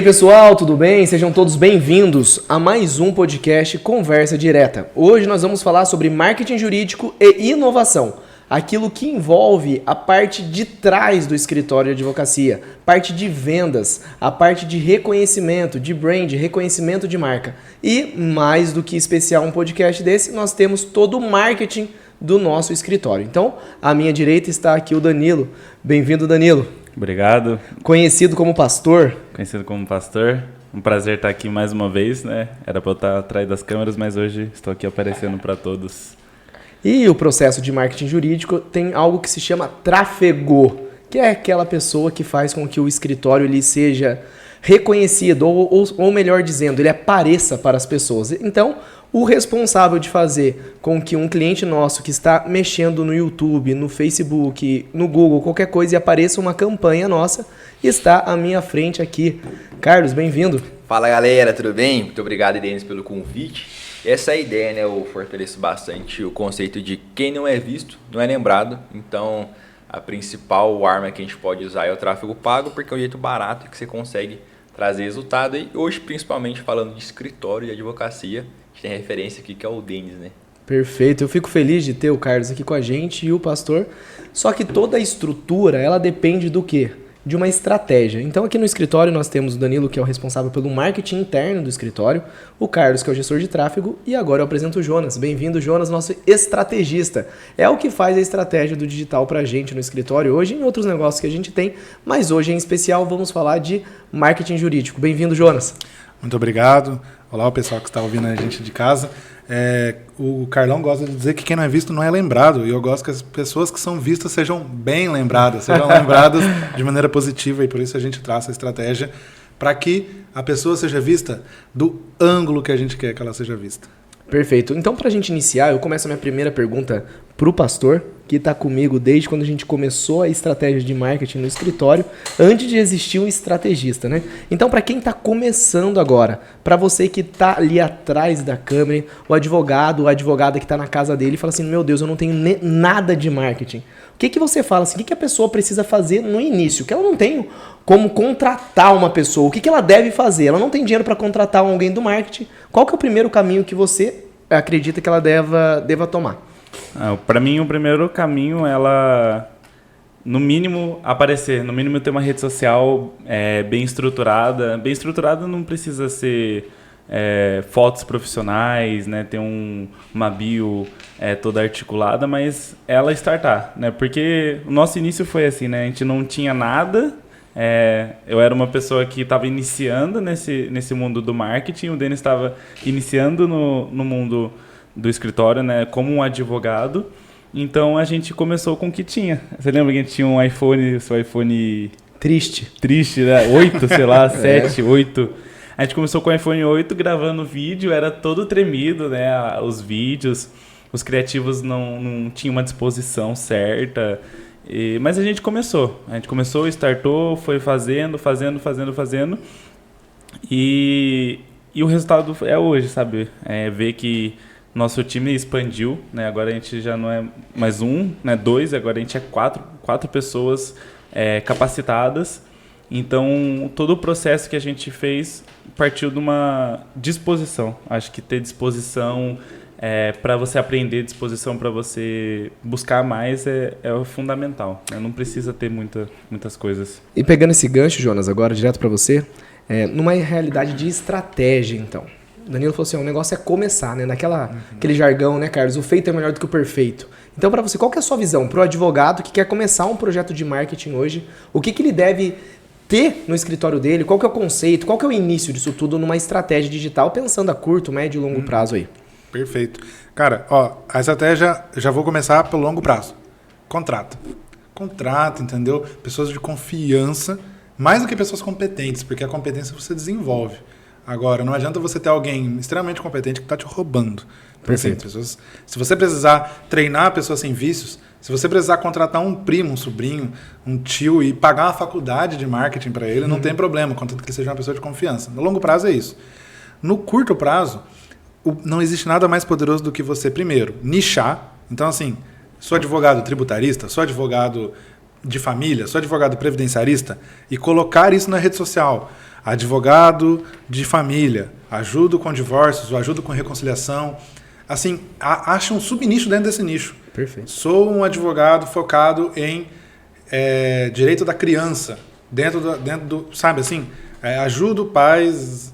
Pessoal, tudo bem? Sejam todos bem-vindos a mais um podcast Conversa Direta. Hoje nós vamos falar sobre marketing jurídico e inovação, aquilo que envolve a parte de trás do escritório de advocacia, parte de vendas, a parte de reconhecimento, de brand, reconhecimento de marca. E mais do que especial um podcast desse, nós temos todo o marketing do nosso escritório. Então, à minha direita está aqui o Danilo. Bem-vindo, Danilo. Obrigado. Conhecido como pastor. Conhecido como pastor. Um prazer estar aqui mais uma vez, né? Era para eu estar atrás das câmeras, mas hoje estou aqui aparecendo para todos. E o processo de marketing jurídico tem algo que se chama tráfego, que é aquela pessoa que faz com que o escritório ele seja reconhecido, ou melhor dizendo, ele apareça para as pessoas. Então, o responsável de fazer com que um cliente nosso que está mexendo no YouTube, no Facebook, no Google, qualquer coisa, e apareça uma campanha nossa, está à minha frente aqui. Carlos, bem-vindo. Fala, galera, tudo bem? Muito obrigado, Denis, pelo convite. Essa é a ideia, né? Eu fortaleço bastante o conceito de quem não é visto, não é lembrado. Então, a principal arma que a gente pode usar é o tráfego pago, porque é um jeito barato que você consegue trazer resultado. E hoje, principalmente, falando de escritório e advocacia, a gente tem referência aqui que é o Denis, né? Perfeito, eu fico feliz de ter o Carlos aqui com a gente e o pastor. Só que toda a estrutura, ela depende do quê? De uma estratégia. Então aqui no escritório nós temos o Danilo, que é o responsável pelo marketing interno do escritório, o Carlos, que é o gestor de tráfego, e agora eu apresento o Jonas. Bem-vindo, Jonas, nosso estrategista. É o que faz a estratégia do digital pra gente no escritório hoje e em outros negócios que a gente tem, mas hoje em especial vamos falar de marketing jurídico. Bem-vindo, Jonas. Muito obrigado. Olá, o pessoal que está ouvindo a gente de casa. O Carlão gosta de dizer que quem não é visto não é lembrado. E eu gosto que as pessoas que são vistas sejam bem lembradas, sejam lembradas de maneira positiva. E por isso a gente traça a estratégia para que a pessoa seja vista do ângulo que a gente quer que ela seja vista. Perfeito. Então, para a gente iniciar, eu começo a minha primeira pergunta para o pastor, que está comigo desde quando a gente começou a estratégia de marketing no escritório, antes de existir um estrategista, né? Então, para quem está começando agora, para você que está ali atrás da câmera, o advogado, ou a advogada que está na casa dele e fala assim, meu Deus, eu não tenho nada de marketing. O que você fala assim? O que a pessoa precisa fazer no início? Que ela não tem como contratar uma pessoa. O que ela deve fazer? Ela não tem dinheiro para contratar alguém do marketing. Qual que é o primeiro caminho que você acredita que ela deva tomar? Para mim, o primeiro caminho é ela, no mínimo, aparecer. No mínimo, ter uma rede social bem estruturada. Bem estruturada não precisa ser fotos profissionais, né? Ter uma bio toda articulada, mas ela startar, né? Porque o nosso início foi assim, né? A gente não tinha nada. Eu era uma pessoa que estava iniciando nesse mundo do marketing. O Denis estava iniciando no mundo do escritório, né, como um advogado. Então a gente começou com o que tinha. Você lembra que a gente tinha um iPhone, o seu iPhone triste, né? 8, sei lá, 7, 8. A gente começou com o iPhone 8 gravando vídeo, era todo tremido, né? Os vídeos, os criativos não tinham uma disposição certa. Mas a gente começou, startou, foi fazendo. E o resultado é hoje, sabe? Ver que nosso time expandiu, né? Agora a gente já não é mais um, né? 2, agora a gente é quatro pessoas capacitadas. Então, todo o processo que a gente fez partiu de uma disposição. Acho que ter disposição para você aprender, disposição para você buscar mais é o fundamental. Né? Não precisa ter muitas coisas. E pegando esse gancho, Jonas, agora direto para você, numa realidade de estratégia, então. O Danilo falou assim, o negócio é começar, né? Aquele jargão, né, Carlos? O feito é melhor do que o perfeito. Então, para você, qual que é a sua visão para o advogado que quer começar um projeto de marketing hoje? O que ele deve ter no escritório dele? Qual que é o conceito? Qual que é o início disso tudo numa estratégia digital, pensando a curto, médio e longo prazo aí? Perfeito. Cara, a estratégia, já vou começar pelo longo prazo. Contrata, entendeu? Pessoas de confiança, mais do que pessoas competentes, porque a competência você desenvolve. Agora, não adianta você ter alguém extremamente competente que está te roubando. Perfeito. Pessoas, se você precisar treinar pessoas sem vícios, se você precisar contratar um primo, um sobrinho, um tio e pagar uma faculdade de marketing para ele, não tem problema, contanto que ele seja uma pessoa de confiança. No longo prazo é isso. No curto prazo, não existe nada mais poderoso do que você, primeiro, nichar. Então, assim, sou advogado tributarista, sou advogado de família, sou advogado previdenciarista, e colocar isso na rede social. Advogado de família, ajudo com divórcios, ou ajudo com reconciliação. Assim, acha um subnicho dentro desse nicho. Perfeito. Sou um advogado focado em direito da criança, dentro do sabe assim, ajudo pais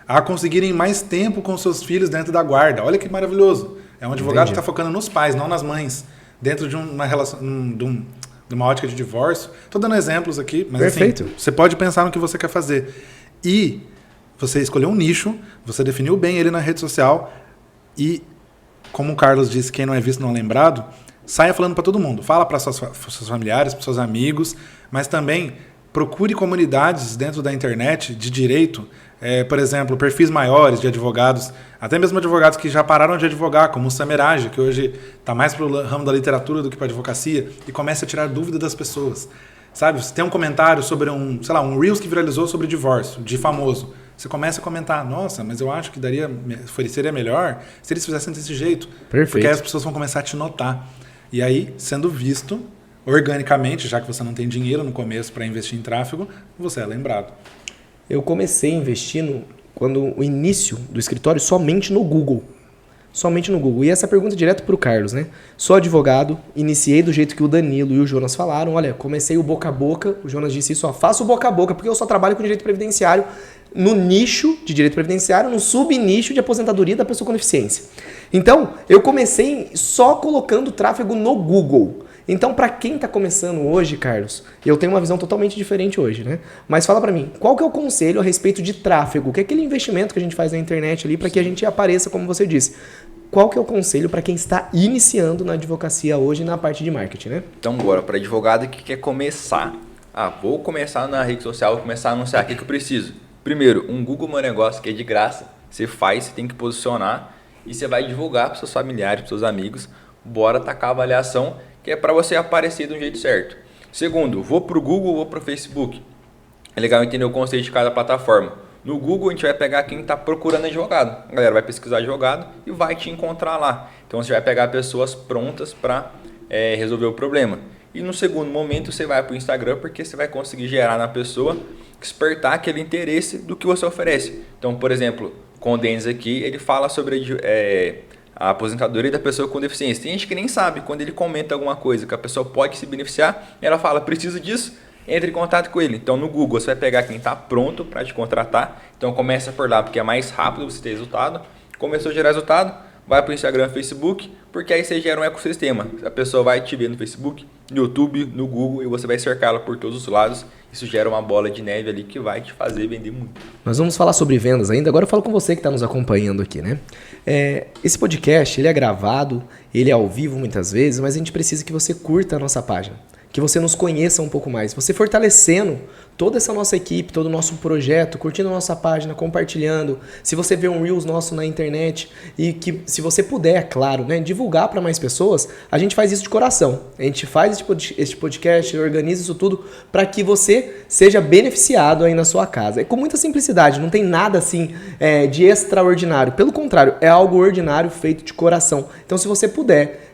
a conseguirem mais tempo com seus filhos dentro da guarda. Olha que maravilhoso. É um advogado que está focando nos pais, não nas mães, dentro de uma relação, de uma ótica de divórcio. Estou dando exemplos aqui, mas perfeito. Assim, você pode pensar no que você quer fazer. E você escolheu um nicho, você definiu bem ele na rede social e, como o Carlos disse, quem não é visto não é lembrado, saia falando para todo mundo. Fala para seus familiares, para seus amigos, mas também procure comunidades dentro da internet de direito, por exemplo, perfis maiores de advogados, até mesmo advogados que já pararam de advogar, como o Samerage, que hoje está mais para o ramo da literatura do que para a advocacia, e começa a tirar dúvida das pessoas. Sabe, você tem um comentário sobre um Reels que viralizou sobre divórcio, de famoso. Você começa a comentar, nossa, mas eu acho que seria melhor se eles fizessem desse jeito. Perfeito. Porque aí as pessoas vão começar a te notar. E aí, sendo visto organicamente, já que você não tem dinheiro no começo para investir em tráfego, você é lembrado. Eu comecei investindo quando o início do escritório somente no Google. Somente no Google. E essa pergunta é direto para o Carlos, né? Sou advogado, iniciei do jeito que o Danilo e o Jonas falaram. Olha, comecei o boca a boca. O Jonas disse isso, faço o boca a boca, porque eu só trabalho com direito previdenciário no nicho de direito previdenciário, no subnicho de aposentadoria da pessoa com deficiência. Então, eu comecei só colocando tráfego no Google. Então, para quem está começando hoje, Carlos, eu tenho uma visão totalmente diferente hoje, né? Mas fala para mim, qual que é o conselho a respeito de tráfego? Que é aquele investimento que a gente faz na internet ali para que a gente apareça, como você disse. Qual que é o conselho para quem está iniciando na advocacia hoje na parte de marketing, né? Então, agora, para advogado que quer começar. Vou começar na rede social, vou começar a anunciar o que eu preciso. Primeiro, um Google Meu Negócio, que é de graça. Você faz, você tem que posicionar e você vai divulgar para seus familiares, para seus amigos. Bora tacar a avaliação, que é para você aparecer de um jeito certo. Segundo, vou para o Google, vou para o Facebook. É legal entender o conceito de cada plataforma. No Google, a gente vai pegar quem está procurando advogado. A galera vai pesquisar advogado e vai te encontrar lá. Então, você vai pegar pessoas prontas para resolver o problema. E no segundo momento, você vai para o Instagram, porque você vai conseguir gerar na pessoa, despertar aquele interesse do que você oferece. Então, por exemplo, com o Denis aqui, ele fala sobre a aposentadoria da pessoa com deficiência. Tem gente que nem sabe, quando ele comenta alguma coisa que a pessoa pode se beneficiar, ela fala, preciso disso, entre em contato com ele. Então no Google você vai pegar quem está pronto para te contratar, então começa por lá, porque é mais rápido você ter resultado. Começou a gerar resultado, vai para o Instagram, Facebook, porque aí você gera um ecossistema. A pessoa vai te ver no Facebook, no YouTube, no Google, e você vai cercá-la por todos os lados. Isso gera uma bola de neve ali que vai te fazer vender muito. Nós vamos falar sobre vendas ainda. Agora eu falo com você que está nos acompanhando aqui, né? Esse podcast, ele é gravado, ele é ao vivo muitas vezes, mas a gente precisa que você curta a nossa página, que você nos conheça um pouco mais. Você fortalecendo toda essa nossa equipe, todo o nosso projeto, curtindo a nossa página, compartilhando. Se você vê um Reels nosso na internet e que, se você puder, é claro, né, divulgar para mais pessoas, a gente faz isso de coração. A gente faz este podcast, organiza isso tudo para que você seja beneficiado aí na sua casa. É com muita simplicidade, não tem nada assim de extraordinário. Pelo contrário, é algo ordinário feito de coração. Então, se você puder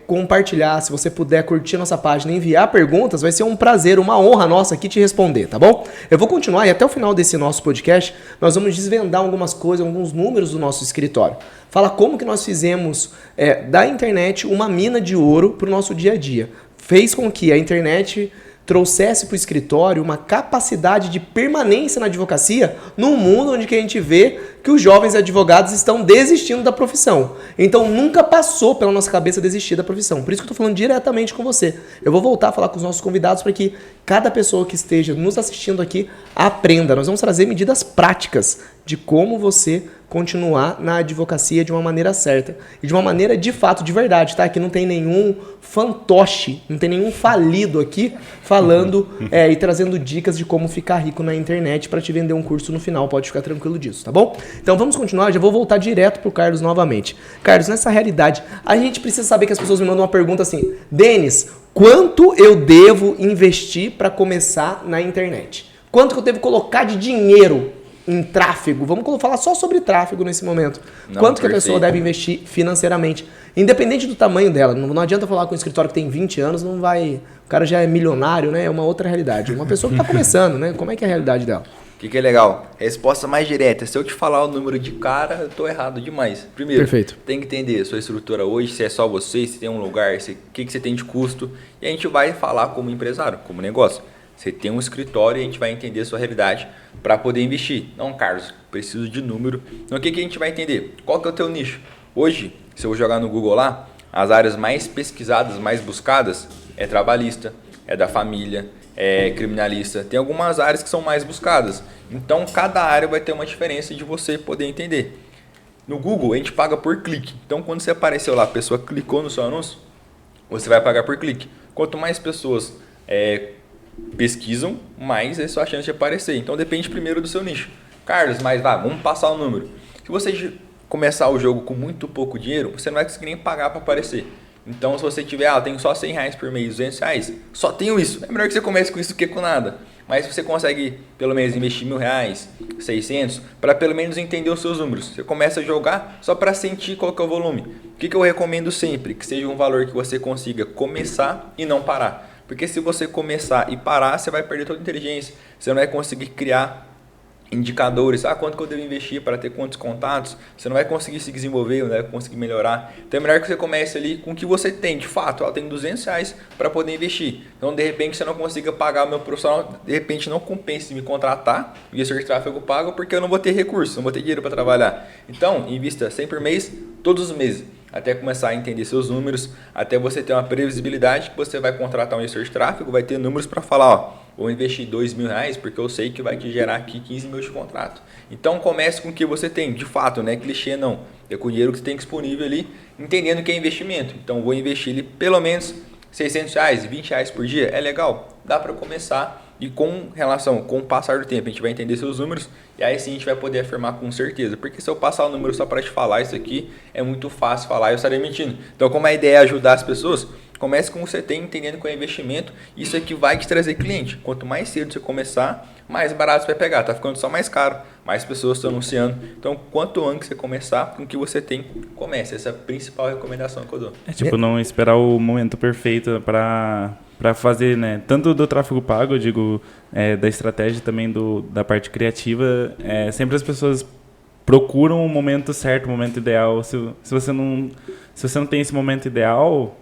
compartilhar, se você puder curtir nossa página e enviar perguntas, vai ser um prazer, uma honra nossa aqui te responder, tá bom? Eu vou continuar e até o final desse nosso podcast nós vamos desvendar algumas coisas, alguns números do nosso escritório. Fala como que nós fizemos da internet uma mina de ouro para o nosso dia a dia. Fez com que a internet trouxesse para o escritório uma capacidade de permanência na advocacia num mundo onde que a gente vê que os jovens advogados estão desistindo da profissão. Então nunca passou pela nossa cabeça desistir da profissão. Por isso que eu estou falando diretamente com você. Eu vou voltar a falar com os nossos convidados para que cada pessoa que esteja nos assistindo aqui aprenda. Nós vamos trazer medidas práticas de como você continuar na advocacia de uma maneira certa. E de uma maneira de fato, de verdade, tá? Aqui não tem nenhum fantoche, não tem nenhum falido aqui falando e trazendo dicas de como ficar rico na internet para te vender um curso no final. Pode ficar tranquilo disso, tá bom? Então vamos continuar, já vou voltar direto pro Carlos novamente. Carlos, nessa realidade, a gente precisa saber que as pessoas me mandam uma pergunta assim: Denis, quanto eu devo investir para começar na internet? Quanto que eu devo colocar de dinheiro em tráfego? Vamos falar só sobre tráfego nesse momento. Quanto que a pessoa deve investir financeiramente? Independente do tamanho dela. Não adianta falar com um escritório que tem 20 anos, não vai... O cara já é milionário, né? É uma outra realidade. Uma pessoa que está começando, né? Como é que é a realidade dela? O que é legal? Resposta mais direta. Se eu te falar o número de cara, eu tô errado demais. Primeiro, perfeito, tem que entender a sua estrutura hoje, se é só você, se tem um lugar, o que você tem de custo. E a gente vai falar como empresário, como negócio. Você tem um escritório e a gente vai entender a sua realidade para poder investir. Não, Carlos, preciso de número. Então, o que a gente vai entender? Qual que é o teu nicho? Hoje, se eu jogar no Google lá, as áreas mais pesquisadas, mais buscadas, é trabalhista, é da família, é criminalista. Tem algumas áreas que são mais buscadas. Então, cada área vai ter uma diferença de você poder entender. No Google, a gente paga por clique. Então, quando você apareceu lá, a pessoa clicou no seu anúncio, você vai pagar por clique. Quanto mais pessoas pesquisam, mais é sua chance de aparecer. Então depende primeiro do seu nicho. Carlos, mas vamos passar o número. Se você começar o jogo com muito pouco dinheiro, você não vai conseguir nem pagar para aparecer. Então se você tiver, eu tenho só R$100 por mês, R$200, só tenho isso. É melhor que você comece com isso do que com nada. Mas se você consegue pelo menos investir R$1.000, 600, para pelo menos entender os seus números. Você começa a jogar só para sentir qual que é o volume. O que eu recomendo sempre? Que seja um valor que você consiga começar e não parar. Porque se você começar e parar, você vai perder toda a inteligência. Você não vai conseguir criar indicadores. Quanto que eu devo investir para ter quantos contatos? Você não vai conseguir se desenvolver, não vai conseguir melhorar. Então é melhor que você comece ali com o que você tem. De fato, eu tenho R$200 para poder investir. Então, de repente, você não consiga pagar o meu profissional. De repente, não compense me contratar, o gestor de tráfego pago, porque eu não vou ter recurso, não vou ter dinheiro para trabalhar. Então, invista 100 por mês, todos os meses. Até começar a entender seus números, até você ter uma previsibilidade que você vai contratar um gestor de tráfego, vai ter números para falar, vou investir R$2.000 porque eu sei que vai te gerar aqui 15 mil de contrato. Então comece com o que você tem, de fato, não é clichê não, é com o dinheiro que você tem disponível ali, entendendo que é investimento. Então vou investir ali pelo menos R$600, R$20 por dia, é legal, dá para começar. E com o passar do tempo, a gente vai entender seus números e aí sim a gente vai poder afirmar com certeza. Porque se eu passar o número só para te falar isso aqui, é muito fácil falar e eu estaria mentindo. Então, como a ideia é ajudar as pessoas, comece com o que você tem, entendendo que é investimento. Isso aqui vai te trazer cliente. Quanto mais cedo você começar, mais barato você vai pegar. Tá ficando só mais caro, mais pessoas estão anunciando. Então, quanto antes você começar, com o que você tem, comece. Essa é a principal recomendação que eu dou. Não esperar o momento perfeito para fazer, né? Tanto do tráfego pago, eu digo, da estratégia também da parte criativa. Sempre as pessoas procuram o momento certo, o momento ideal. Se você não tem esse momento ideal,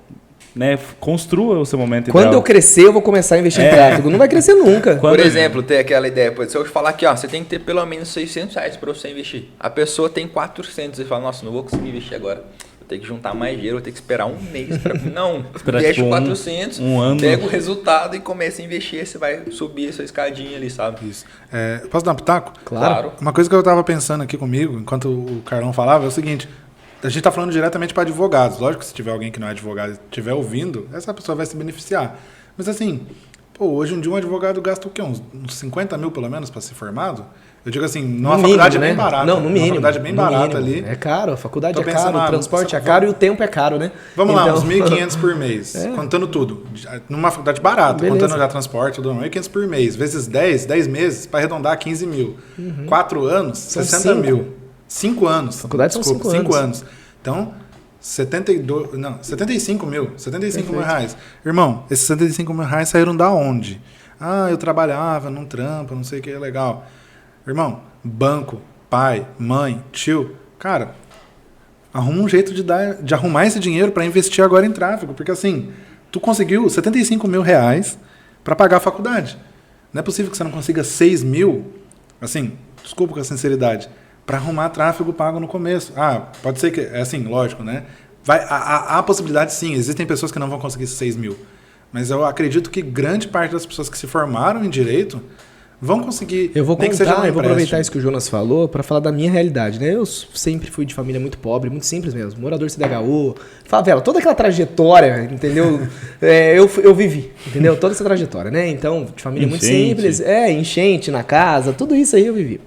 né? Construa o seu momento ideal. Quando eu crescer, eu vou começar a investir em tráfego. Não vai crescer nunca. Por exemplo, tem aquela ideia, se eu te falar aqui, você tem que ter pelo menos R$600 para você investir. A pessoa tem 400 e fala, nossa, não vou conseguir investir agora. Ter que juntar mais dinheiro, vou ter que esperar um mês para não, deixa 400, um ano. Pega o resultado e começa a investir, você vai subir essa escadinha ali, sabe? Isso. Posso dar um pitaco? Claro. Uma coisa que eu estava pensando aqui comigo, enquanto o Carlão falava, é o seguinte, a gente está falando diretamente para advogados. Lógico que se tiver alguém que não é advogado e estiver ouvindo, essa pessoa vai se beneficiar. Mas assim, hoje em dia um advogado gasta o quê? Uns 50 mil pelo menos para ser formado? Eu digo assim, numa faculdade mínimo, é bem barata. Não, no mínimo. Uma faculdade bem barata ali. É caro, a faculdade é caro, o transporte é caro e o tempo é caro, né? Vamos lá, uns 1.500 por mês, contando tudo. Numa faculdade barata, beleza, contando já transporte, tudo, 1.500 por mês. Vezes 10 meses, para arredondar 15 mil. 4 anos, São 60 mil. 5 anos. Faculdade são 5 anos. Então, 75 mil reais. Irmão, esses 75 mil reais saíram da onde? Ah, eu trabalhava num trampo, não sei o que, é legal. Irmão, banco, pai, mãe, tio, cara, arruma um jeito de arrumar esse dinheiro para investir agora em tráfego, porque assim, tu conseguiu 75 mil reais para pagar a faculdade. Não é possível que você não consiga 6 mil, assim, desculpa com a sinceridade, para arrumar tráfego pago no começo. Ah, pode ser que, é assim, lógico, né? Há possibilidade sim, existem pessoas que não vão conseguir 6 mil, mas eu acredito que grande parte das pessoas que se formaram em Direito vão conseguir. Eu vou contar, eu vou aproveitar isso que o Jonas falou para falar da minha realidade, né? Eu sempre fui de família muito pobre, muito simples mesmo, morador CDHU, favela, toda aquela trajetória, entendeu? Eu vivi, entendeu? Toda essa trajetória, né? Então, de família muito simples, enchente na casa, tudo isso aí eu vivi.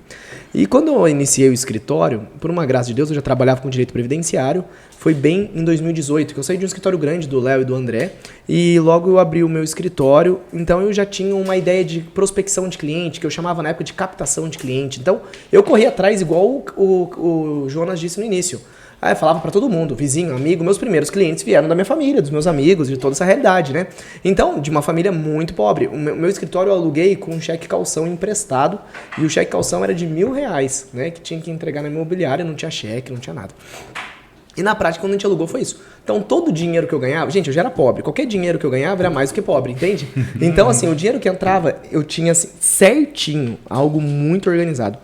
E quando eu iniciei o escritório, por uma graça de Deus, eu já trabalhava com direito previdenciário, foi bem em 2018, que eu saí de um escritório grande do Léo e do André, e logo eu abri o meu escritório, então eu já tinha uma ideia de prospecção de cliente, que eu chamava na época de captação de cliente. Então, eu corri atrás, igual o Jonas disse no início. Aí eu falava para todo mundo, vizinho, amigo, meus primeiros clientes vieram da minha família, dos meus amigos, de toda essa realidade, né? Então, de uma família muito pobre. O meu escritório eu aluguei com um cheque calção emprestado, e o cheque calção era de R$1.000, né? Que tinha que entregar na imobiliária, não tinha cheque, não tinha nada. E na prática, quando a gente alugou, foi isso. Então, todo o dinheiro que eu ganhava... Gente, eu já era pobre. Qualquer dinheiro que eu ganhava era mais do que pobre, entende? Então, assim, o dinheiro que entrava, eu tinha assim, certinho, algo muito organizado.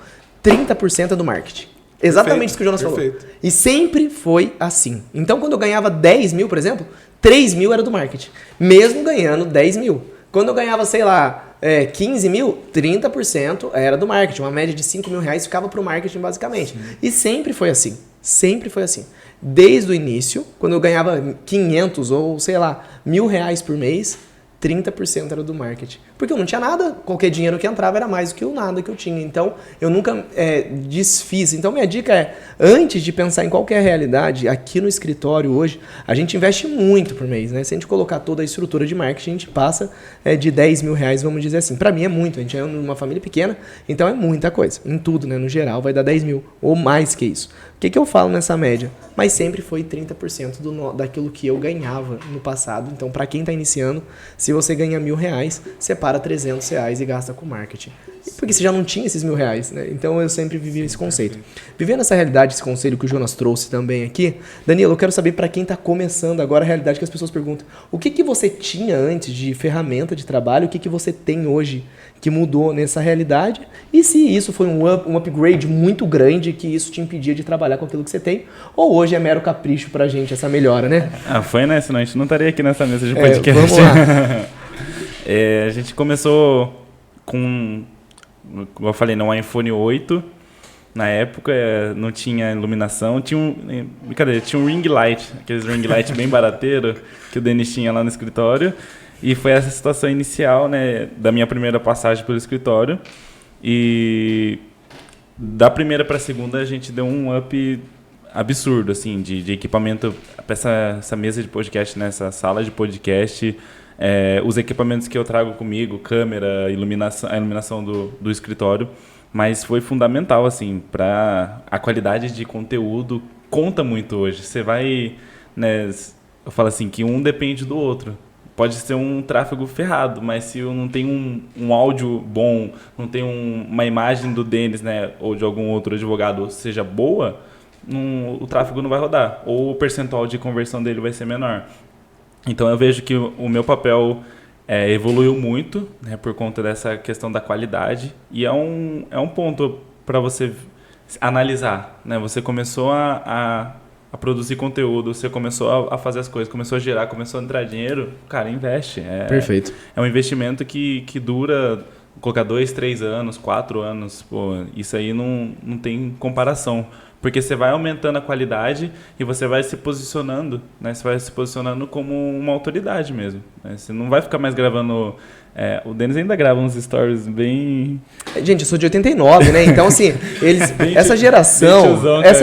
30% do marketing. Exatamente isso que o Jonas falou. E sempre foi assim. Então, quando eu ganhava 10 mil, por exemplo, 3 mil era do marketing. Mesmo ganhando 10 mil. Quando eu ganhava, sei lá, 15 mil, 30% era do marketing. Uma média de 5 mil reais ficava pro marketing, basicamente. Sim. E sempre foi assim. Sempre foi assim. Desde o início, quando eu ganhava 500 ou, sei lá, R$1.000 por mês, 30% era do marketing. Porque eu não tinha nada, qualquer dinheiro que entrava era mais do que o nada que eu tinha. Então, eu nunca desfiz. Então, minha dica é, antes de pensar em qualquer realidade, aqui no escritório hoje, a gente investe muito por mês, né? Se a gente colocar toda a estrutura de marketing, a gente passa de 10 mil reais, vamos dizer assim. Para mim é muito, a gente é uma família pequena, então é muita coisa. Em tudo, né? No geral, vai dar 10 mil, ou mais que isso. O que eu falo nessa média? Mas sempre foi 30% daquilo que eu ganhava no passado. Então, para quem está iniciando, se você ganha R$1.000, separa R$300 e gasta com marketing. Porque você já não tinha esses R$1.000, né? Então, eu sempre vivi esse conceito. Vivendo essa realidade, esse conselho que o Jonas trouxe também aqui, Danilo, eu quero saber para quem está começando agora a realidade que as pessoas perguntam. O que você tinha antes de ferramenta de trabalho? O que você tem hoje que mudou nessa realidade? E se isso foi um upgrade muito grande que isso te impedia de trabalhar com aquilo que você tem? Ou hoje é mero capricho pra gente essa melhora, né? Foi, né? Senão a gente não estaria aqui nessa mesa de podcast. Vamos lá. A gente começou com, como eu falei, um iPhone 8. Na época não tinha iluminação, tinha um ring light, aqueles ring light bem barateiro que o Denis tinha lá no escritório. E foi essa situação inicial, né, da minha primeira passagem pelo escritório. E da primeira para a segunda a gente deu um up absurdo, assim, de equipamento para essa mesa de podcast, nessa sala de podcast. Os equipamentos que eu trago comigo, câmera, a iluminação do escritório. Mas foi fundamental, assim, para a qualidade de conteúdo conta muito hoje. Você vai, né, eu falo assim, que um depende do outro. Pode ser um tráfego ferrado, mas se eu não tenho um áudio bom, não tenho uma imagem do Denis, né, ou de algum outro advogado seja boa, o tráfego não vai rodar. Ou o percentual de conversão dele vai ser menor. Então eu vejo que o meu papel evoluiu muito, né, por conta dessa questão da qualidade. E é um ponto para você analisar, né? Você começou a produzir conteúdo, você começou a fazer as coisas, começou a gerar, começou a entrar dinheiro, cara, investe. Perfeito. É um investimento que dura, colocar 2, 3 anos, 4 anos, pô, isso aí não tem comparação. Porque você vai aumentando a qualidade e você vai se posicionando, né? Você vai se posicionando como uma autoridade mesmo, né? Você não vai ficar mais gravando O Denis ainda grava uns stories bem... Gente, eu sou de 89, né? Então, assim, essa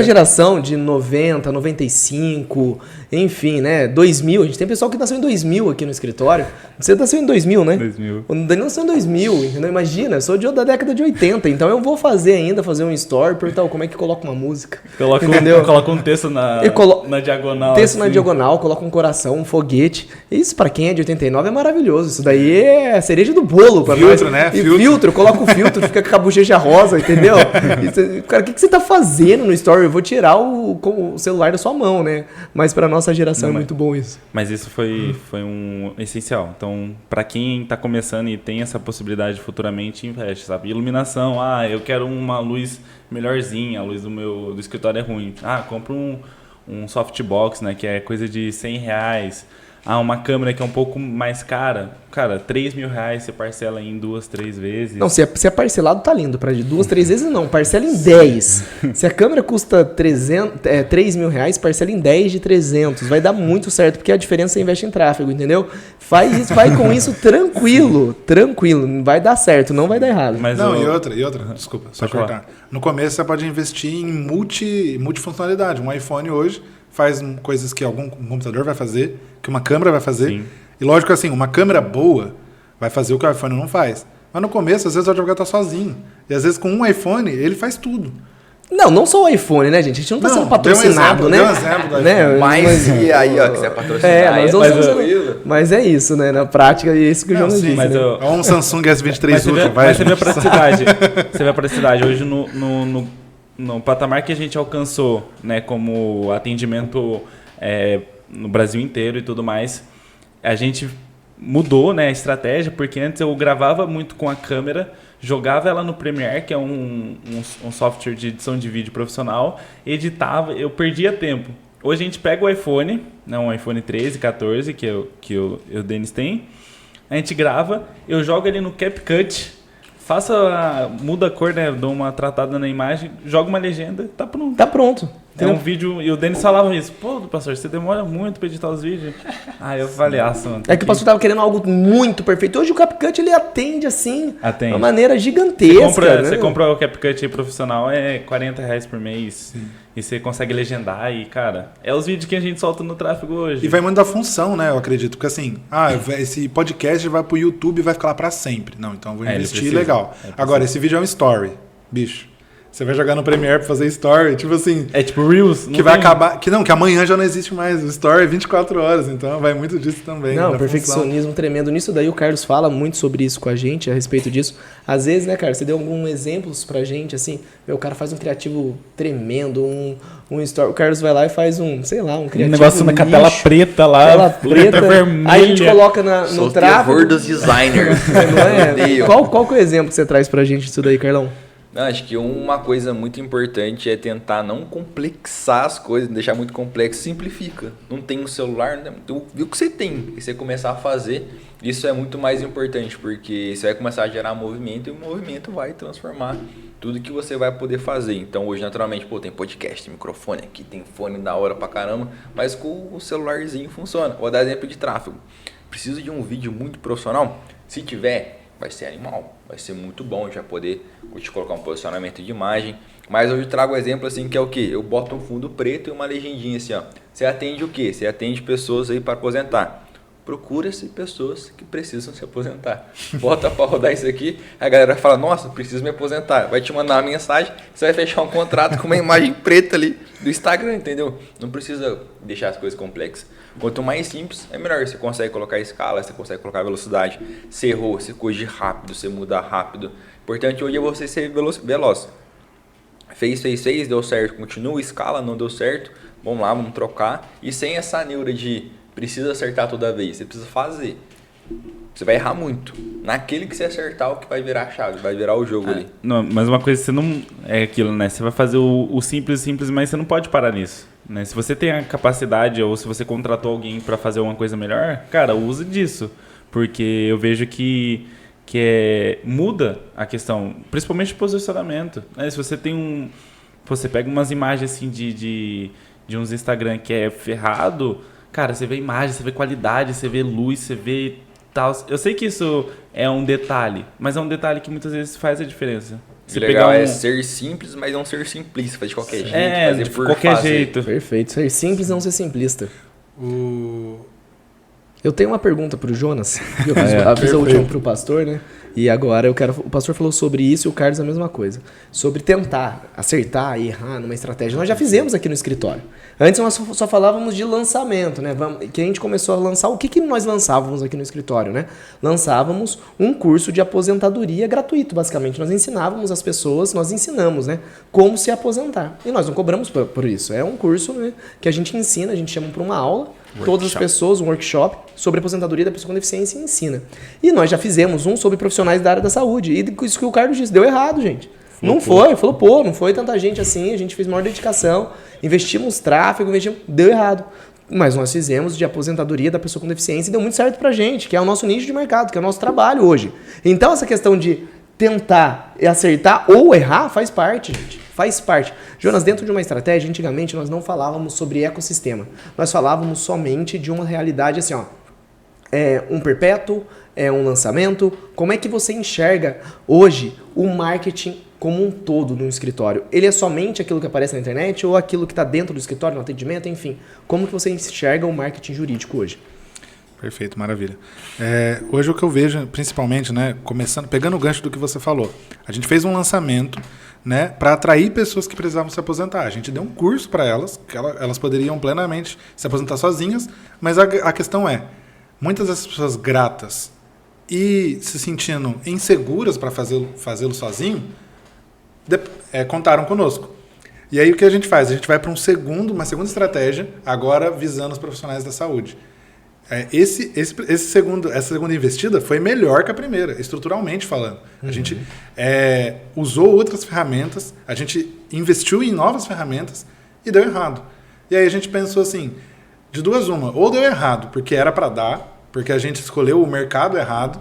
geração de 90, 95, enfim, né? 2000, a gente tem pessoal que nasceu em 2000 aqui no escritório. Você nasceu em 2000, né? 2000. O Daniel nasceu em 2000, entendeu? Imagina, eu sou da década de 80, então eu vou fazer um story, perguntar como é que coloca uma música. Coloca um texto na diagonal. Texto assim. na diagonal, coloca um coração, um foguete. Isso, pra quem é de 89, é maravilhoso. Isso daí é a cereja do bolo pra nós. Filtro, né? E filtro, coloca o filtro, fica com a bochecha rosa, entendeu? Cara, o que você tá fazendo no story? Eu vou tirar o celular da sua mão, né? Mas pra nossa geração é muito bom isso. Mas isso foi um essencial. Então, pra quem tá começando e tem essa possibilidade futuramente, investe, sabe? Iluminação, eu quero uma luz melhorzinha, a luz do escritório é ruim. Compra um softbox, né? Que é coisa de R$100. Uma câmera que é um pouco mais cara. Cara, R$3.000 você parcela em 2, 3 vezes. Não, se é parcelado, tá lindo. Para 2, 3 vezes não. Parcela em 10. Se a câmera custa R$3.000, parcela em 10 de 300. Vai dar muito certo, porque a diferença você investe em tráfego, entendeu? Vai com isso tranquilo. Tranquilo. Vai dar certo, não vai dar errado. Mas e outra. Desculpa, só cortar. No começo você pode investir em multifuncionalidade. Um iPhone hoje faz coisas que algum computador vai fazer, que uma câmera vai fazer. Sim. E lógico assim, uma câmera boa vai fazer o que o iPhone não faz. Mas no começo, às vezes o advogado tá sozinho. E às vezes com um iPhone, ele faz tudo. Não só o iPhone, né, gente? A gente não tá sendo patrocinado, né? Deu um exemplo do iPhone. Mas e aí, ó, que você é patrocinado. Mas é isso, né? Na prática, é isso que o Jonas disse. Mas né? É um Samsung S23 Ultra, vai. Mas você vê a praticidade. Você vê a praticidade. Hoje no patamar que a gente alcançou, né, como atendimento no Brasil inteiro e tudo mais, a gente mudou, né, a estratégia, porque antes eu gravava muito com a câmera, jogava ela no Premiere, que é um software de edição de vídeo profissional, editava, eu perdia tempo. Hoje a gente pega o iPhone, né, um iPhone 13, 14, que o Denis tem, a gente grava, eu jogo ali no CapCut, muda a cor, né, dou uma tratada na imagem, joga uma legenda, tá pronto. Tá pronto. É um vídeo, e o Denis falava isso, pastor, você demora muito pra editar os vídeos. Eu falei, É que o pastor tava querendo algo muito perfeito. Hoje o CapCut, ele atende assim, de uma maneira gigantesca. Você compra o CapCut profissional, é R$40 por mês. Sim. E você consegue legendar e, cara, é os vídeos que a gente solta no tráfego hoje. E vai muito da função, né, eu acredito. Porque assim, esse podcast vai pro YouTube e vai ficar lá pra sempre. Não, então eu vou investir, legal. Agora, esse vídeo é um story, bicho. Você vai jogar no Premiere pra fazer story, tipo assim... É tipo Reels? Que vai acabar... Que amanhã já não existe mais. O story é 24 horas, então vai muito disso também. Não, perfeccionismo tremendo. Nisso daí o Carlos fala muito sobre isso com a gente, a respeito disso. Às vezes, né, cara, você deu alguns exemplos pra gente, assim, o cara faz um criativo tremendo, um story. O Carlos vai lá e faz um criativo um negócio na tela preta lá, tela preta, vermelha. Aí a gente coloca no tráfego. O terror dos designers. Não é? Qual que é o exemplo que você traz pra gente disso daí, Carlão? Não, acho que uma coisa muito importante é tentar não complexar as coisas, não deixar muito complexo, simplifica. Não tem um celular, né? Então, viu o que você tem, e você começar a fazer, isso é muito mais importante, porque você vai começar a gerar movimento e o movimento vai transformar tudo que você vai poder fazer. Então hoje, naturalmente, tem podcast, tem microfone aqui, tem fone da hora pra caramba, mas com o celularzinho funciona. Vou dar exemplo de tráfego. Preciso de um vídeo muito profissional? Se tiver, vai ser animal, vai ser muito bom, a gente vai poder te colocar um posicionamento de imagem, mas hoje eu trago um exemplo assim, que é o que? Eu boto um fundo preto e uma legendinha assim, ó. Você atende o quê? Você atende pessoas aí para aposentar. Procura-se pessoas que precisam se aposentar. Bota para rodar isso aqui, a galera fala, nossa, preciso me aposentar. Vai te mandar uma mensagem, você vai fechar um contrato com uma imagem preta ali do Instagram, entendeu? Não precisa deixar as coisas complexas. Quanto mais simples, é melhor. Você consegue colocar escala, você consegue colocar velocidade. Você errou, você corrige rápido, você muda rápido. O importante hoje é você ser veloz. Fez, deu certo, continua, escala, não deu certo. Vamos lá, vamos trocar. E sem essa neura de precisa acertar toda vez, você precisa fazer. Você vai errar muito. Naquele que você acertar, o que vai virar a chave, vai virar o jogo ali. Não, mas uma coisa, você não... É aquilo, né? Você vai fazer o simples, mas você não pode parar nisso. Né? Se você tem a capacidade ou se você contratou alguém para fazer uma coisa melhor, cara, use disso. Porque eu vejo que muda a questão, principalmente de posicionamento. Né? Se você tem você pega umas imagens assim de uns Instagram que é ferrado, cara, você vê imagem, você vê qualidade, você vê luz, você vê tal. Eu sei que isso é um detalhe, mas é um detalhe que muitas vezes faz a diferença. O legal é ser simples, mas não ser simplista, fazer de qualquer jeito, fazer de por qualquer fazer. jeito. Perfeito. Ser simples, não ser simplista. Eu tenho uma pergunta pro Jonas. Eu fiz a última pro pastor, né? E agora o pastor falou sobre isso e o Carlos a mesma coisa. Sobre tentar acertar e errar numa estratégia. Nós já fizemos aqui no escritório. Antes nós só falávamos de lançamento, né? Que a gente começou a lançar. O que nós lançávamos aqui no escritório, né? Lançávamos um curso de aposentadoria gratuito, basicamente. Nós ensinávamos as pessoas, nós ensinamos, né? Como se aposentar. E nós não cobramos por isso. É um curso, né, que a gente ensina, a gente chama para uma aula. Todas as pessoas, um workshop sobre aposentadoria da pessoa com deficiência e ensina. E nós já fizemos um sobre profissionais da área da saúde. E isso que o Carlos disse, deu errado, gente. Não foi tanta gente assim, a gente fez maior dedicação, investimos tráfego, deu errado. Mas nós fizemos de aposentadoria da pessoa com deficiência e deu muito certo pra gente, que é o nosso nicho de mercado, que é o nosso trabalho hoje. Então essa questão de tentar acertar ou errar faz parte, gente. Faz parte. Jonas, dentro de uma estratégia, antigamente nós não falávamos sobre ecossistema. Nós falávamos somente de uma realidade assim, ó. É um perpétuo, é um lançamento. Como é que você enxerga hoje o marketing como um todo no escritório? Ele é somente aquilo que aparece na internet ou aquilo que está dentro do escritório, no atendimento, enfim. Como que você enxerga o marketing jurídico hoje? Perfeito, maravilha. Hoje o que eu vejo, principalmente, né, pegando o gancho do que você falou, a gente fez um lançamento, né, para atrair pessoas que precisavam se aposentar. A gente deu um curso para elas, que elas poderiam plenamente se aposentar sozinhas, mas a questão é, muitas dessas pessoas gratas e se sentindo inseguras para fazê-lo sozinho, contaram conosco. E aí o que a gente faz? A gente vai para uma segunda estratégia, agora visando os profissionais da saúde. Essa segunda investida foi melhor que a primeira, estruturalmente falando. A gente usou outras ferramentas, a gente investiu em novas ferramentas e deu errado. E aí a gente pensou assim, de duas uma, ou deu errado porque era para dar, porque a gente escolheu o mercado errado,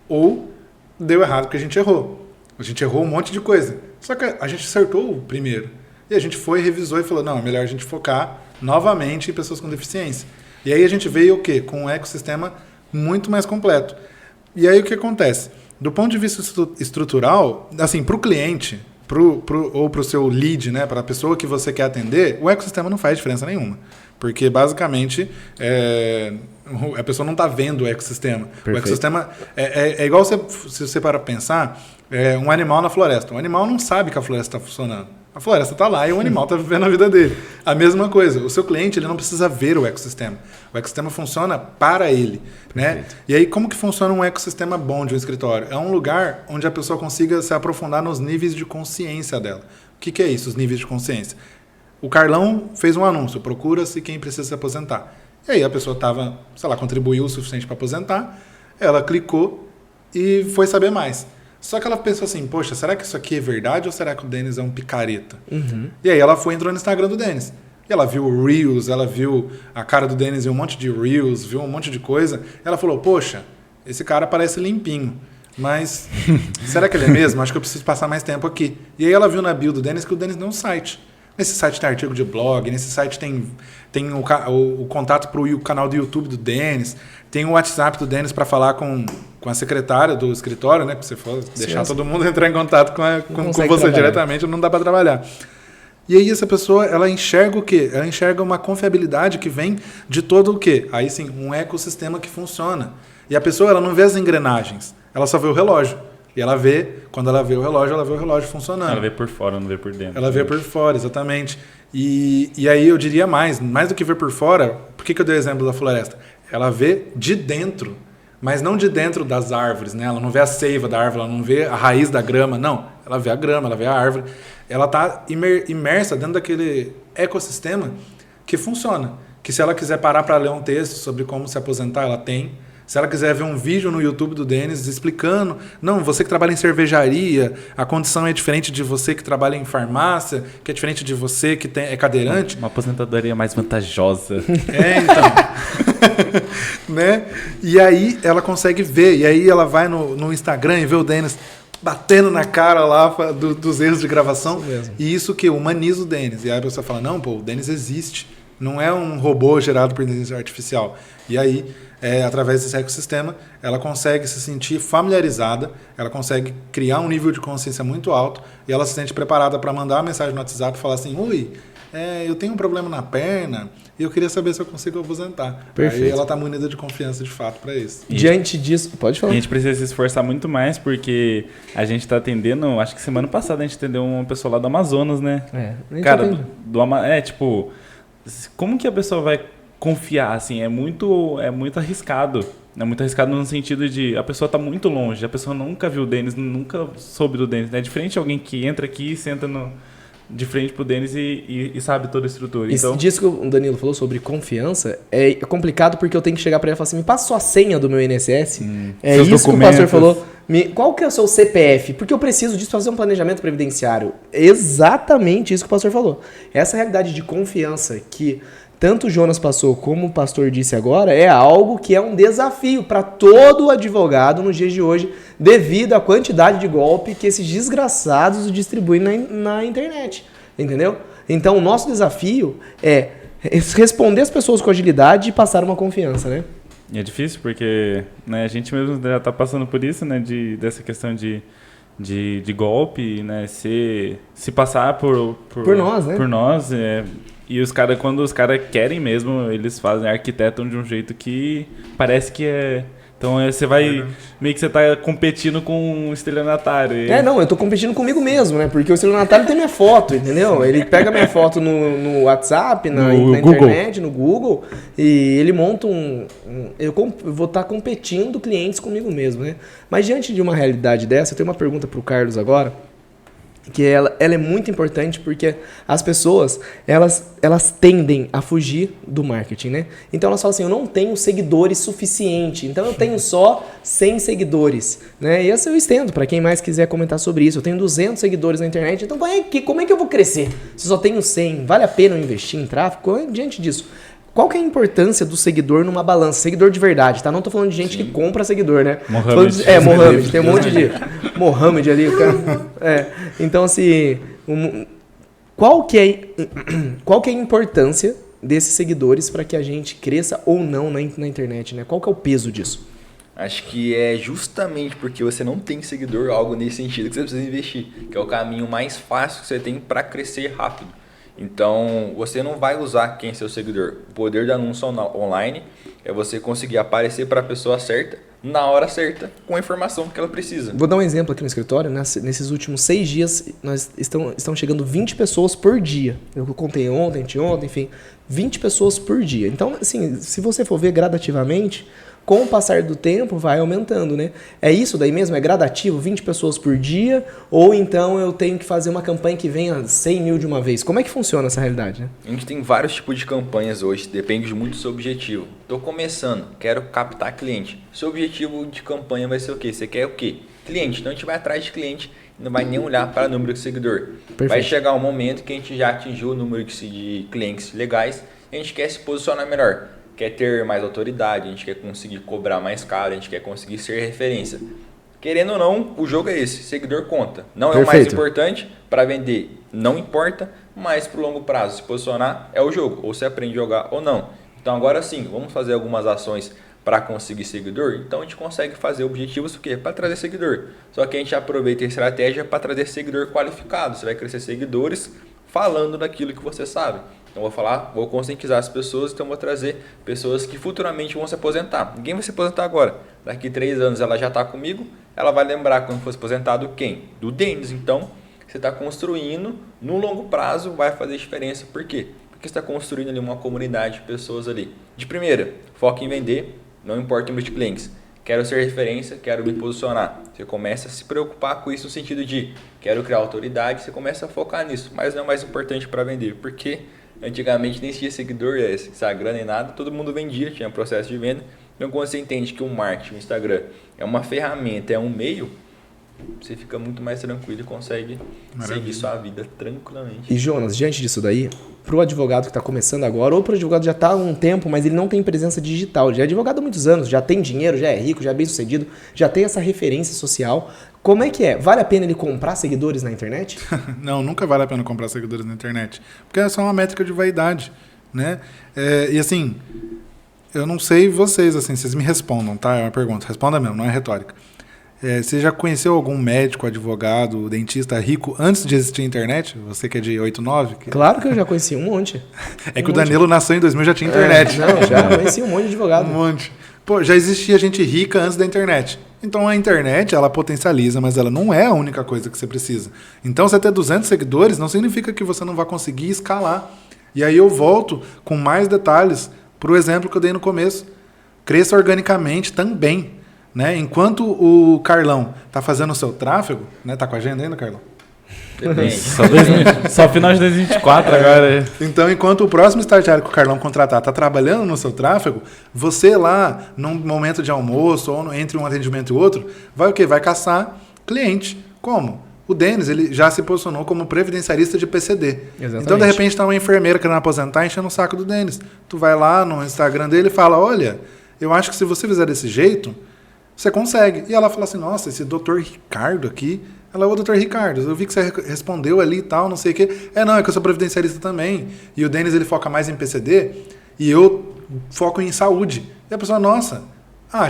ou deu errado porque a gente errou. A gente errou um monte de coisa. Só que a gente acertou o primeiro. E a gente revisou e falou, não, é melhor a gente focar novamente em pessoas com deficiência. E aí a gente veio o quê? Com um ecossistema muito mais completo. E aí o que acontece? Do ponto de vista estrutural, assim, para o cliente, ou para o seu lead, né, para a pessoa que você quer atender, o ecossistema não faz diferença nenhuma. Porque, basicamente, a pessoa não está vendo o ecossistema. Perfeito. O ecossistema é igual se você para pensar, um animal na floresta. O animal não sabe que a floresta está funcionando. A floresta está lá e o animal está vivendo a vida dele. A mesma coisa. O seu cliente ele não precisa ver o ecossistema. O ecossistema funciona para ele. Né? E aí, como que funciona um ecossistema bom de um escritório? É um lugar onde a pessoa consiga se aprofundar nos níveis de consciência dela. O que é isso, os níveis de consciência? O Carlão fez um anúncio, procura-se quem precisa se aposentar. E aí a pessoa estava, contribuiu o suficiente para aposentar, ela clicou e foi saber mais. Só que ela pensou assim, poxa, será que isso aqui é verdade ou será que o Denis é um picareta? Uhum. E aí ela entrou no Instagram do Denis. E ela viu o Reels, ela viu a cara do Denis, viu um monte de Reels, viu um monte de coisa. Ela falou, poxa, esse cara parece limpinho. Mas será que ele é mesmo? Acho que eu preciso passar mais tempo aqui. E aí ela viu na bio do Denis que o Denis tem um site. Nesse site tem artigo de blog, nesse site tem o contato para o canal do YouTube do Denis, tem o WhatsApp do Denis para falar com a secretária do escritório, né? Que você for deixar todo mundo entrar em contato com você diretamente, não dá para trabalhar. E aí essa pessoa, ela enxerga o quê? Ela enxerga uma confiabilidade que vem de todo o quê? Aí sim, um ecossistema que funciona. E a pessoa, ela não vê as engrenagens, ela só vê o relógio. E ela vê, quando ela vê o relógio funcionando. Ela vê por fora, não vê por dentro. Ela vê por fora, exatamente. E aí eu diria mais do que ver por fora, por que eu dei o exemplo da floresta? Ela vê de dentro, mas não de dentro das árvores, né? Ela não vê a seiva da árvore, ela não vê a raiz da grama, não. Ela vê a grama, ela vê a árvore. Ela está imersa dentro daquele ecossistema que funciona. Que se ela quiser parar para ler um texto sobre como se aposentar, ela tem. Se ela quiser ver um vídeo no YouTube do Denis explicando, não, você que trabalha em cervejaria, a condição é diferente de você que trabalha em farmácia, que é diferente de você que é cadeirante. Uma aposentadoria mais vantajosa. Então. Né? E aí ela consegue ver, e aí ela vai no Instagram e vê o Denis batendo na cara lá dos erros de gravação. E isso que humaniza o Denis. E aí a pessoa fala, não, pô, o Denis existe. não é um robô gerado por inteligência artificial. E aí, através desse ecossistema, ela consegue se sentir familiarizada, ela consegue criar um nível de consciência muito alto e ela se sente preparada para mandar uma mensagem no WhatsApp e falar assim, ui, eu tenho um problema na perna e eu queria saber se eu consigo aposentar. Perfeito. Aí ela está munida de confiança de fato para isso. Diante disso, pode falar. A gente precisa se esforçar muito mais porque a gente está atendendo, acho que semana passada a gente atendeu uma pessoa lá do Amazonas, né? Cara, tipo, como que a pessoa vai confiar, assim, é muito arriscado. É muito arriscado no sentido de a pessoa tá muito longe, a pessoa nunca viu o Denis, nunca soube do Denis, né? Diferente de alguém que entra aqui e senta de frente pro Denis e sabe toda a estrutura. Então, disso que o Danilo falou sobre confiança é complicado porque eu tenho que chegar para ele e falar assim, me passa sua senha do meu INSS. É seus isso documentos. que o pastor falou. Qual que é o seu CPF? Porque eu preciso disso para fazer um planejamento previdenciário. Exatamente isso que o pastor falou. Essa realidade de confiança que tanto o Jonas passou como o pastor disse agora é algo que é um desafio para todo advogado nos dias de hoje, devido à quantidade de golpe que esses desgraçados distribuem na internet, entendeu? Então o nosso desafio é responder as pessoas com agilidade e passar uma confiança, né? E é difícil porque, né, a gente mesmo já está passando por isso, né, dessa questão de golpe, né, se passar por nós, né? Por nós, e quando os caras querem mesmo, eles arquitetam de um jeito que parece que é... Então você vai, meio que você tá competindo com um estelionatário. Não, eu tô competindo comigo mesmo, né? Porque o estelionatário tem minha foto, entendeu? Ele pega minha foto no WhatsApp, na internet, no Google, e ele monta eu vou estar competindo clientes comigo mesmo, né? Mas diante de uma realidade dessa, eu tenho uma pergunta pro Carlos agora, que ela é muito importante porque as pessoas, elas tendem a fugir do marketing, né? Então elas falam assim, eu não tenho seguidores suficiente, então eu tenho só 100 seguidores, né? E essa eu estendo para quem mais quiser comentar sobre isso. Eu tenho 200 seguidores na internet, então como é que eu vou crescer se eu só tenho 100? Vale a pena eu investir em tráfego? Diante disso, qual que é a importância do seguidor numa balança? Seguidor de verdade, tá? Não tô falando de gente que compra seguidor, né? Mohamed. Mohamed. Tem um monte de Mohamed ali. O cara. Então, assim, qual que é a importância desses seguidores para que a gente cresça ou não na internet, né? Qual que é o peso disso? Acho que é justamente porque você não tem seguidor, algo nesse sentido, que você precisa investir. Que é o caminho mais fácil que você tem para crescer rápido. Então, você não vai usar quem é seu seguidor. O poder do anúncio online é você conseguir aparecer para a pessoa certa, na hora certa, com a informação que ela precisa. Vou dar um exemplo aqui no escritório. Nesses últimos 6 dias, estão chegando 20 pessoas por dia. Eu contei ontem, anteontem, enfim, 20 pessoas por dia. Então, assim, se você for ver gradativamente, com o passar do tempo vai aumentando, né? É isso daí mesmo? É gradativo? 20 pessoas por dia? Ou então eu tenho que fazer uma campanha que venha 100 mil de uma vez? Como é que funciona essa realidade, né? A gente tem vários tipos de campanhas hoje, depende muito do seu objetivo. Estou começando, quero captar cliente. Seu objetivo de campanha vai ser o quê? Você quer o quê? Cliente. Então a gente vai atrás de cliente, não vai nem olhar para o número de seguidor. Perfeito. Vai chegar um momento que a gente já atingiu o número de clientes legais e a gente quer se posicionar melhor. Quer ter mais autoridade, a gente quer conseguir cobrar mais caro, a gente quer conseguir ser referência. Querendo ou não, o jogo é esse, seguidor conta. Não é o mais importante para vender, não importa, mas para o longo prazo, se posicionar é o jogo, ou você aprende a jogar ou não. Então agora sim, vamos fazer algumas ações para conseguir seguidor, então a gente consegue fazer objetivos para trazer seguidor. Só que a gente aproveita a estratégia para trazer seguidor qualificado, você vai crescer seguidores falando daquilo que você sabe. Então vou conscientizar as pessoas, então vou trazer pessoas que futuramente vão se aposentar. Ninguém vai se aposentar agora. Daqui 3 anos ela já está comigo, ela vai lembrar quando for se aposentado quem? Do Denis. Então você está construindo, no longo prazo vai fazer diferença. Por quê? Porque você está construindo ali uma comunidade de pessoas ali. De primeira, foca em vender, não importa o número de clientes. Quero ser referência, quero me posicionar. Você começa a se preocupar com isso no sentido de quero criar autoridade, você começa a focar nisso. Mas não é mais importante para vender, porque antigamente nem tinha seguidor, Instagram nem nada, todo mundo vendia, tinha processo de venda. Então quando você entende que o marketing, o Instagram é uma ferramenta, é um meio, você fica muito mais tranquilo e consegue seguir sua vida tranquilamente. E Jonas, diante disso daí, para o advogado que está começando agora, ou para o advogado que já está há um tempo, mas ele não tem presença digital, ele já é advogado há muitos anos, já tem dinheiro, já é rico, já é bem sucedido, já tem essa referência social, como é que é? Vale a pena ele comprar seguidores na internet? Não, nunca vale a pena comprar seguidores na internet, porque é só uma métrica de vaidade. né? E assim, eu não sei vocês, assim, vocês me respondam, tá? É uma pergunta, responda mesmo, não é retórica. Você já conheceu algum médico, advogado, dentista rico antes de existir a internet? Você que é de 89? Claro que eu já conheci um monte. É que o Danilo nasceu em 2000 já tinha internet. Não, já conheci um monte de advogado. Um monte. Pô, já existia gente rica antes da internet. Então a internet, ela potencializa, mas ela não é a única coisa que você precisa. Então você ter 200 seguidores não significa que você não vai conseguir escalar. E aí eu volto com mais detalhes para o exemplo que eu dei no começo. Cresça organicamente também. Né? Enquanto o Carlão está fazendo o seu tráfego, né? Tá com a agenda ainda, Carlão? Só final de 2024 agora. Então, enquanto o próximo estagiário que o Carlão contratar está trabalhando no seu tráfego, você lá, num momento de almoço ou entre um atendimento e outro, vai o quê? Vai caçar cliente. Como? O Denis, ele já se posicionou como previdenciarista de PCD. Exatamente. Então, de repente, está uma enfermeira querendo aposentar enchendo o saco do Denis. Tu vai lá no Instagram dele e fala, olha, eu acho que se você fizer desse jeito, você consegue. E ela fala assim, nossa, esse doutor Ricardo aqui... Ela, ô, doutor Ricardo, eu vi que você respondeu ali e tal, não sei o quê. Não, é que eu sou previdenciarista também. E o Denis, ele foca mais em PCD e eu foco em saúde. E a pessoa, nossa,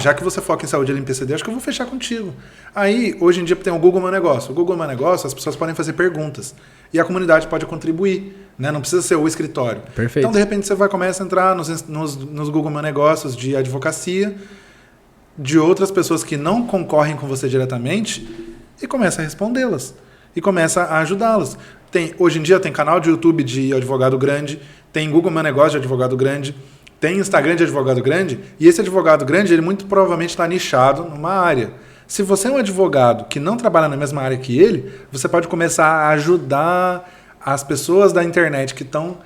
já que você foca em saúde e em PCD, acho que eu vou fechar contigo. Aí, hoje em dia, tem o Google Meu Negócio. O Google Meu Negócio, as pessoas podem fazer perguntas. E a comunidade pode contribuir, né? Não precisa ser o escritório. Perfeito. Então, de repente, você vai começar a entrar nos Google Meu Negócios de advocacia, de outras pessoas que não concorrem com você diretamente e começa a respondê-las. E começa a ajudá-las. Hoje em dia tem canal de YouTube de advogado grande, tem Google Meu Negócio de advogado grande, tem Instagram de advogado grande, e esse advogado grande, ele muito provavelmente está nichado numa área. Se você é um advogado que não trabalha na mesma área que ele, você pode começar a ajudar as pessoas da internet que estão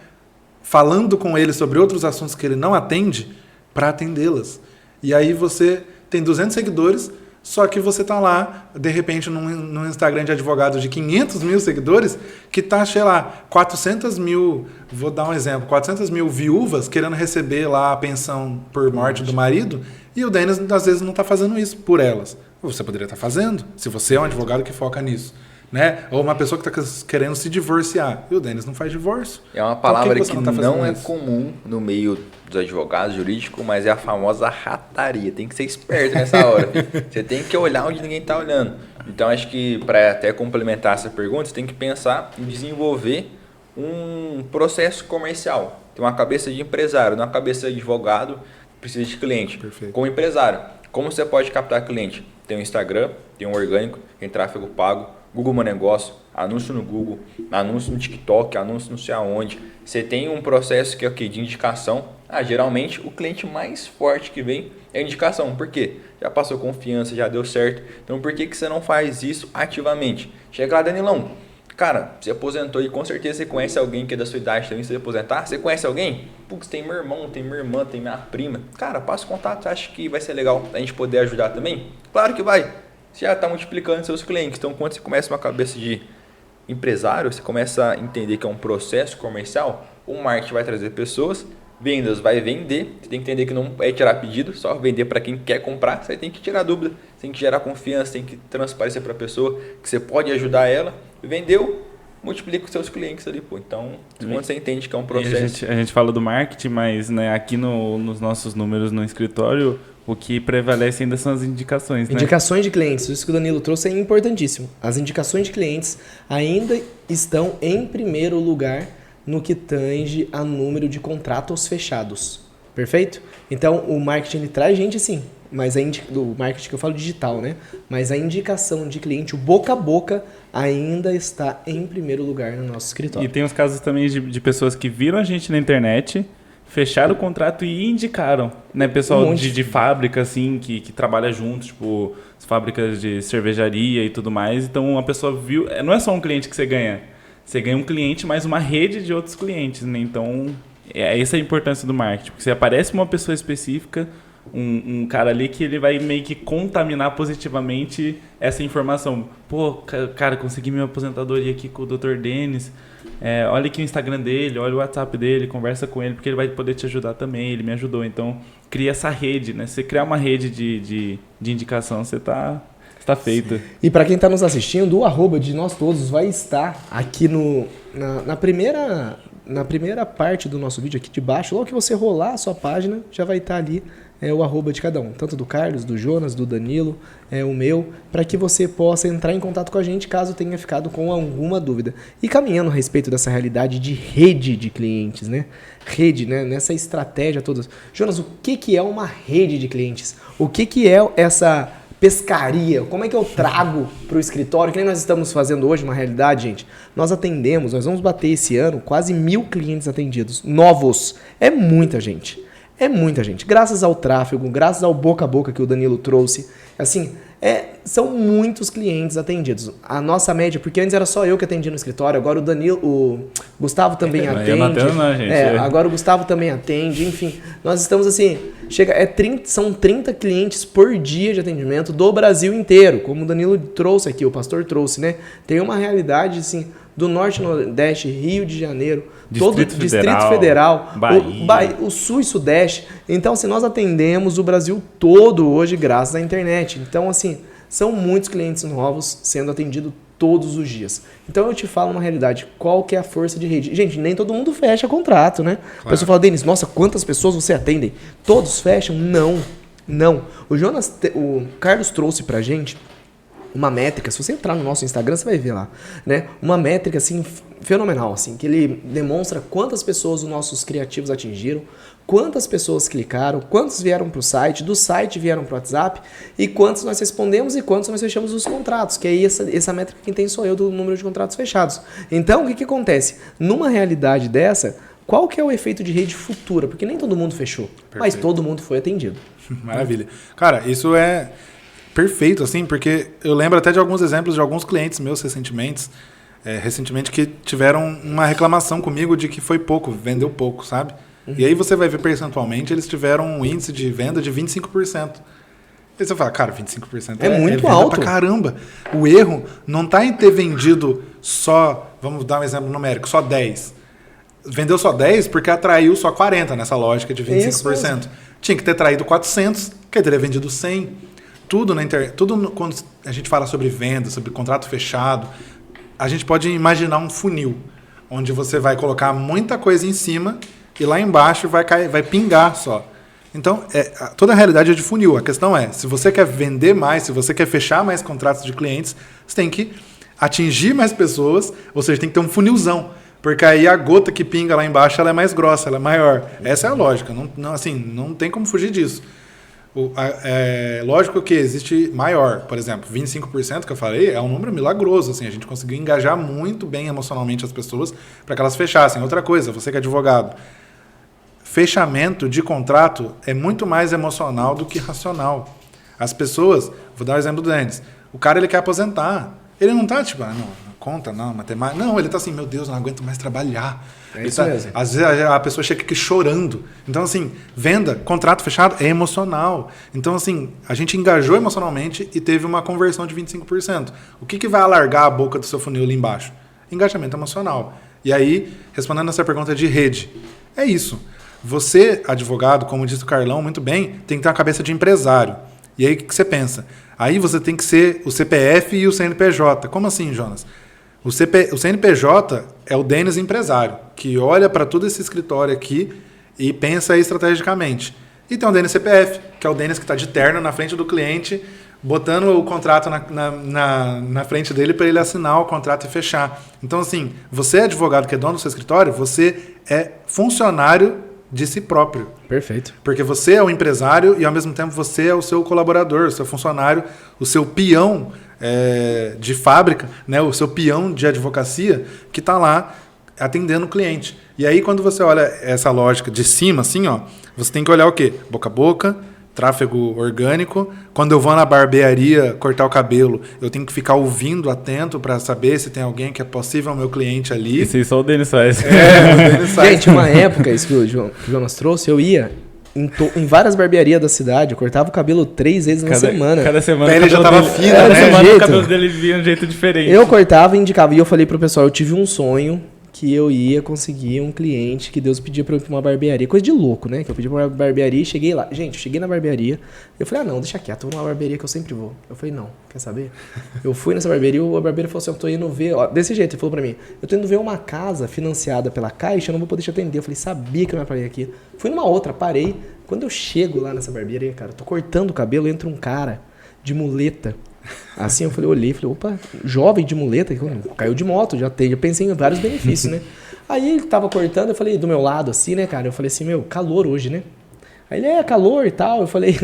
falando com ele sobre outros assuntos que ele não atende, para atendê-las. E aí você tem 200 seguidores, só que você está lá, de repente, num Instagram de advogado de 500 mil seguidores, que está, sei lá, 400 mil, vou dar um exemplo, 400 mil viúvas querendo receber lá a pensão por morte do marido, e o Denis, às vezes, não está fazendo isso por elas. Você poderia estar fazendo, se você é um advogado que foca nisso. Né? Ou uma pessoa que está querendo se divorciar. E o Denis não faz divórcio. É uma palavra que não é comum no meio dos advogados jurídicos, mas é a famosa rataria. Tem que ser esperto nessa hora. Você tem que olhar onde ninguém está olhando. Então, acho que para até complementar essa pergunta, você tem que pensar em desenvolver um processo comercial. Tem uma cabeça de empresário, não uma cabeça de advogado que precisa de cliente. Perfeito. Como empresário, como você pode captar cliente? Tem um Instagram, tem um orgânico, tem tráfego pago, Google Meu Negócio, anúncio no Google, anúncio no TikTok, anúncio não sei aonde. Você tem um processo que é o quê? De indicação. Geralmente o cliente mais forte que vem é a indicação. Por quê? Já passou confiança, já deu certo. Então por que você não faz isso ativamente? Chega lá, Danilão. Cara, você aposentou e com certeza você conhece alguém que é da sua idade também, se você aposentar. Você conhece alguém? Putz, tem meu irmão, tem minha irmã, tem minha prima. Cara, passa o contato, você acha que vai ser legal a gente poder ajudar também? Claro que vai. Você já está multiplicando seus clientes. Então, quando você começa uma cabeça de empresário, você começa a entender que é um processo comercial, o marketing vai trazer pessoas, vendas vai vender, você tem que entender que não é tirar pedido, só vender para quem quer comprar, você tem que tirar dúvida, você tem que gerar confiança, tem que transparecer para a pessoa que você pode ajudar ela, vendeu, multiplica os seus clientes ali, pô. Então, quando você entende que é um processo... A gente fala do marketing, mas né, aqui nos nossos números no escritório, o que prevalece ainda são as indicações, né? Indicações de clientes, isso que o Danilo trouxe é importantíssimo. As indicações de clientes ainda estão em primeiro lugar no que tange a número de contratos fechados. Perfeito? Então, o marketing ele traz gente sim, mas do marketing que eu falo digital, né? Mas a indicação de cliente, o boca a boca, ainda está em primeiro lugar no nosso escritório. E tem os casos também de pessoas que viram a gente na internet, fecharam o contrato e indicaram, né? Pessoal de fábrica, assim, que trabalha junto, tipo, as fábricas de cervejaria e tudo mais. Então, a pessoa viu... Não é só um cliente que você ganha um cliente, mas uma rede de outros clientes, né? Então, essa é a importância do marketing. Porque você aparece uma pessoa específica, um cara ali que ele vai meio que contaminar positivamente essa informação. Pô, cara, consegui minha aposentadoria aqui com o Dr. Denis. Olha aqui o Instagram dele, olha o WhatsApp dele, conversa com ele, porque ele vai poder te ajudar também, ele me ajudou. Então, cria essa rede, né? Se você criar uma rede de indicação, você tá feito. Sim. E para quem está nos assistindo, o arroba de nós todos vai estar aqui na na primeira parte do nosso vídeo aqui de baixo, logo que você rolar a sua página, já vai estar ali o arroba de cada um, tanto do Carlos, do Jonas, do Danilo, o meu, para que você possa entrar em contato com a gente caso tenha ficado com alguma dúvida. E caminhando a respeito dessa realidade de rede de clientes, né? Rede, né? Nessa estratégia toda. Jonas, o que é uma rede de clientes? O que é essa pescaria? Como é que eu trago para o escritório? Que nem nós estamos fazendo hoje, uma realidade, gente. Nós vamos bater esse ano quase 1.000 clientes atendidos, novos. É muita gente. É muita gente. Graças ao tráfego, graças ao boca a boca que o Danilo trouxe. Assim, são muitos clientes atendidos. A nossa média, porque antes era só eu que atendia no escritório, agora o Gustavo também atende. Agora o Gustavo também atende, enfim. Nós estamos assim, são 30 clientes por dia de atendimento do Brasil inteiro, como o Danilo trouxe aqui, o pastor trouxe, né? Tem uma realidade, assim, do Norte, Nordeste, Rio de Janeiro, Distrito Federal, Bahia. O Sul e Sudeste. Então, assim, nós atendemos o Brasil todo hoje graças à internet. Então, assim, são muitos clientes novos sendo atendidos todos os dias. Então, eu te falo uma realidade. Qual que é a força de rede? Gente, nem todo mundo fecha contrato, né? Claro. A pessoa fala, Denis, nossa, quantas pessoas você atende? Todos fecham? Não. O Carlos trouxe pra gente uma métrica, se você entrar no nosso Instagram, você vai ver lá, né? Uma métrica, assim, fenomenal, assim, que ele demonstra quantas pessoas os nossos criativos atingiram, quantas pessoas clicaram, quantos vieram para o site, do site vieram para o WhatsApp, e quantos nós respondemos e quantos nós fechamos os contratos, que aí essa métrica quem tem sou eu do número de contratos fechados. Então, o que acontece? Numa realidade dessa, qual que é o efeito de rede futura? Porque nem todo mundo fechou, perfeito, mas todo mundo foi atendido. Maravilha. Cara, isso é perfeito, assim, porque eu lembro até de alguns exemplos de alguns clientes meus recentemente que tiveram uma reclamação comigo de que foi pouco, vendeu pouco, sabe? Uhum. E aí você vai ver percentualmente, eles tiveram um índice de venda de 25%. E você fala, cara, 25% é muito alto pra caramba. O erro não tá em ter vendido só, vamos dar um exemplo numérico, só 10. Vendeu só 10 porque atraiu só 40 nessa lógica de 25%. Tinha que ter traído 400, que teria vendido 100. Tudo na internet, quando a gente fala sobre venda, sobre contrato fechado, a gente pode imaginar um funil, onde você vai colocar muita coisa em cima e lá embaixo vai pingar só. Então, toda a realidade é de funil. A questão é, se você quer vender mais, se você quer fechar mais contratos de clientes, você tem que atingir mais pessoas, ou seja, tem que ter um funilzão. Porque aí a gota que pinga lá embaixo ela é mais grossa, ela é maior. Essa é a lógica, não tem como fugir disso. Lógico que existe maior, por exemplo, 25% que eu falei é um número milagroso, assim, a gente conseguiu engajar muito bem emocionalmente as pessoas para que elas fechassem. Outra coisa, você que é advogado, fechamento de contrato é muito mais emocional do que racional. As pessoas, vou dar o exemplo do Denis, o cara ele quer aposentar, ele não tá tipo, conta, matemática, não, ele tá assim, meu Deus, não aguento mais trabalhar. É isso mesmo. Às vezes a pessoa chega aqui chorando. Então, assim, venda, contrato fechado é emocional. Então, assim, a gente engajou emocionalmente e teve uma conversão de 25%. O que vai alargar a boca do seu funil ali embaixo? Engajamento emocional. E aí, respondendo essa pergunta de rede, é isso. Você, advogado, como disse o Carlão muito bem, tem que ter uma cabeça de empresário. E aí, o que você pensa? Aí você tem que ser o CPF e o CNPJ. Como assim, Jonas? O CNPJ é o Denis empresário, que olha para todo esse escritório aqui e pensa estrategicamente. E tem o Denis CPF, que é o Denis que está de terno na frente do cliente, botando o contrato na frente dele para ele assinar o contrato e fechar. Então, assim, você é advogado que é dono do seu escritório, você é funcionário de si próprio. Perfeito. Porque você é o empresário e, ao mesmo tempo, você é o seu colaborador, o seu funcionário, o seu peão de fábrica, né? O seu peão de advocacia que está lá atendendo o cliente. E aí, quando você olha essa lógica de cima, assim, ó, você tem que olhar o quê? Boca a boca, tráfego orgânico. Quando eu vou na barbearia cortar o cabelo, eu tenho que ficar ouvindo, atento, para saber se tem alguém que é possível meu cliente ali. Isso aí só o Denis faz. O Denis faz. Gente, uma época, isso que o Jonas trouxe, eu ia em várias barbearias da cidade, eu cortava o cabelo 3 vezes na semana. Cada semana ele já tava fino, cada né? semana o cabelo dele vinha de um jeito diferente. Eu cortava e indicava. E eu falei pro pessoal, eu tive um sonho que eu ia conseguir um cliente que Deus pedia pra eu ir pra uma barbearia. Coisa de louco, né? Que eu pedi pra uma barbearia e cheguei lá. Gente, eu cheguei na barbearia. Eu falei, não, deixa quieto, eu vou numa barbearia que eu sempre vou. Eu falei, não, quer saber? Eu fui nessa barbearia e a barbeira falou assim, eu tô indo ver... Ó, desse jeito, ele falou pra mim, eu tô indo ver uma casa financiada pela Caixa, eu não vou poder te atender. Eu falei, sabia que eu não ia parar aqui. Fui numa outra, parei. Quando eu chego lá nessa barbearia, cara, eu tô cortando o cabelo, entra um cara de muleta. Assim, eu falei, olhei, falei, opa, jovem de muleta, caiu de moto, já pensei em vários benefícios, né? Aí ele tava cortando, eu falei, do meu lado, assim, né, cara? Eu falei assim, meu, calor hoje, né? Aí ele, calor e tal. Eu falei,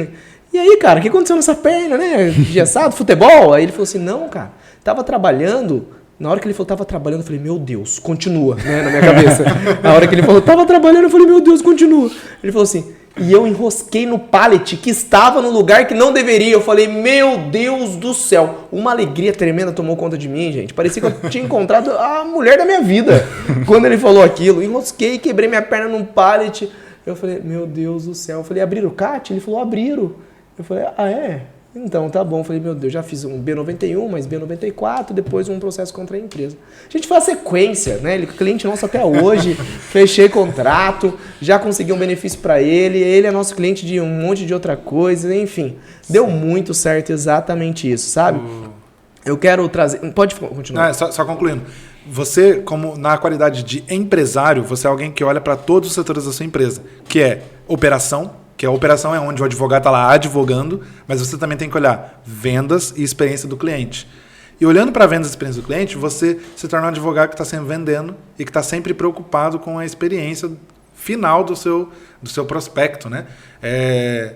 e aí, cara, o que aconteceu nessa perna, né? Engessado, futebol? Aí ele falou assim, não, cara, tava trabalhando. Na hora que ele falou, tava trabalhando, eu falei, meu Deus, continua, né, na minha cabeça. Na hora que ele falou, tava trabalhando, eu falei, meu Deus, continua. Ele falou assim, e eu enrosquei no pallet que estava no lugar que não deveria. Eu falei, meu Deus do céu. Uma alegria tremenda tomou conta de mim, gente. Parecia que eu tinha encontrado a mulher da minha vida quando ele falou aquilo. Enrosquei, quebrei minha perna num pallet. Eu falei, meu Deus do céu. Eu falei, abriram o CAT? Ele falou, abriram. Eu falei, ah, é? Então, tá bom. Eu falei, meu Deus, já fiz um B91, mais B94, depois um processo contra a empresa. A gente faz sequência, né? Ele é cliente nosso até hoje, fechei contrato, já consegui um benefício para ele é nosso cliente de um monte de outra coisa, enfim. Deu muito certo exatamente isso, sabe? Eu quero trazer... Pode continuar. Só concluindo. Você, como na qualidade de empresário, você é alguém que olha para todos os setores da sua empresa, que é operação, que a operação é onde o advogado está lá advogando, mas você também tem que olhar vendas e experiência do cliente. E olhando para vendas e experiência do cliente, você se torna um advogado que está sempre vendendo e que está sempre preocupado com a experiência final do seu prospecto, né?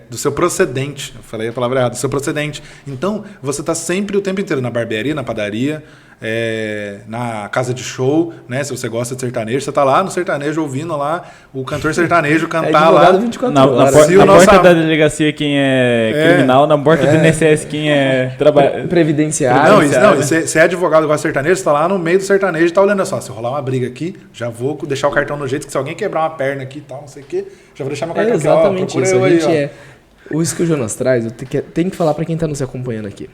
Do seu procedente. Eu falei a palavra errada, do seu procedente. Então, você está sempre o tempo inteiro na barbearia, na padaria, na casa de show, né? Se você gosta de sertanejo, você tá lá no sertanejo ouvindo lá o cantor sertanejo cantar lá. 24 na horas. porta da delegacia quem é criminal, na porta do INSS quem é previdenciário. Não, você é advogado gosta de sertanejo, você tá lá no meio do sertanejo e tá olhando só, se rolar uma briga aqui, já vou deixar o cartão no jeito que se alguém quebrar uma perna aqui e tal, não sei o quê, já vou deixar meu cartão aqui, ó. Exatamente isso. A gente isso que o Jonas traz, eu tenho que falar para quem tá nos acompanhando aqui.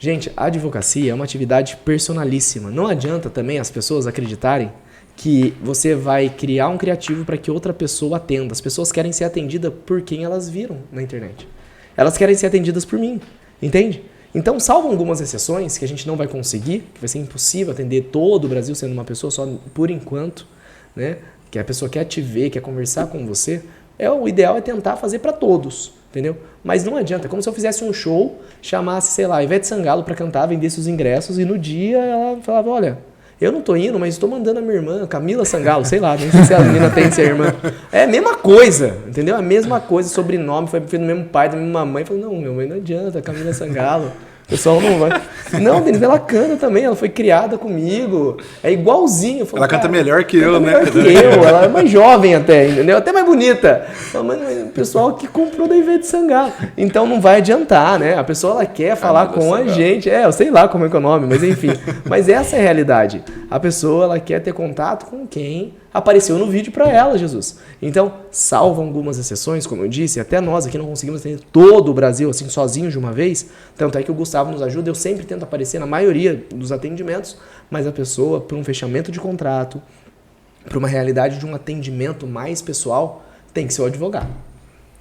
Gente, a advocacia é uma atividade personalíssima. Não adianta também as pessoas acreditarem que você vai criar um criativo para que outra pessoa atenda. As pessoas querem ser atendidas por quem elas viram na internet. Elas querem ser atendidas por mim, entende? Então, salvo algumas exceções que a gente não vai conseguir, que vai ser impossível atender todo o Brasil sendo uma pessoa só por enquanto, né? Que a pessoa quer te ver, quer conversar com você. O ideal é tentar fazer para todos, entendeu? Mas não adianta, é como se eu fizesse um show, chamasse, sei lá, Ivete Sangalo para cantar, vendesse os ingressos e no dia ela falava, olha, eu não tô indo, mas estou mandando a minha irmã, Camila Sangalo, sei lá, nem sei se a menina tem ser irmã. É a mesma coisa, entendeu? A mesma coisa, sobrenome, foi do mesmo pai, da mesma mãe. Falei, não, meu mãe, não adianta, Camila Sangalo. O pessoal não vai. Não, Denise, ela canta também, ela foi criada comigo. É igualzinho. Falei, ela canta melhor que eu, né? Melhor que eu, ela é mais jovem até, entendeu? Até mais bonita. Mas o pessoal que comprou da Ivete Sangalo. Então não vai adiantar, né? A pessoa ela quer falar com a gente. Eu sei lá como é que é o nome, mas enfim. Mas essa é a realidade. A pessoa ela quer ter contato com quem apareceu no vídeo para ela, Jesus. Então, salvo algumas exceções, como eu disse, até nós aqui não conseguimos atender todo o Brasil assim sozinho de uma vez, tanto é que o Gustavo nos ajuda, eu sempre tento aparecer na maioria dos atendimentos, mas a pessoa, por um fechamento de contrato, para uma realidade de um atendimento mais pessoal, tem que ser o advogado.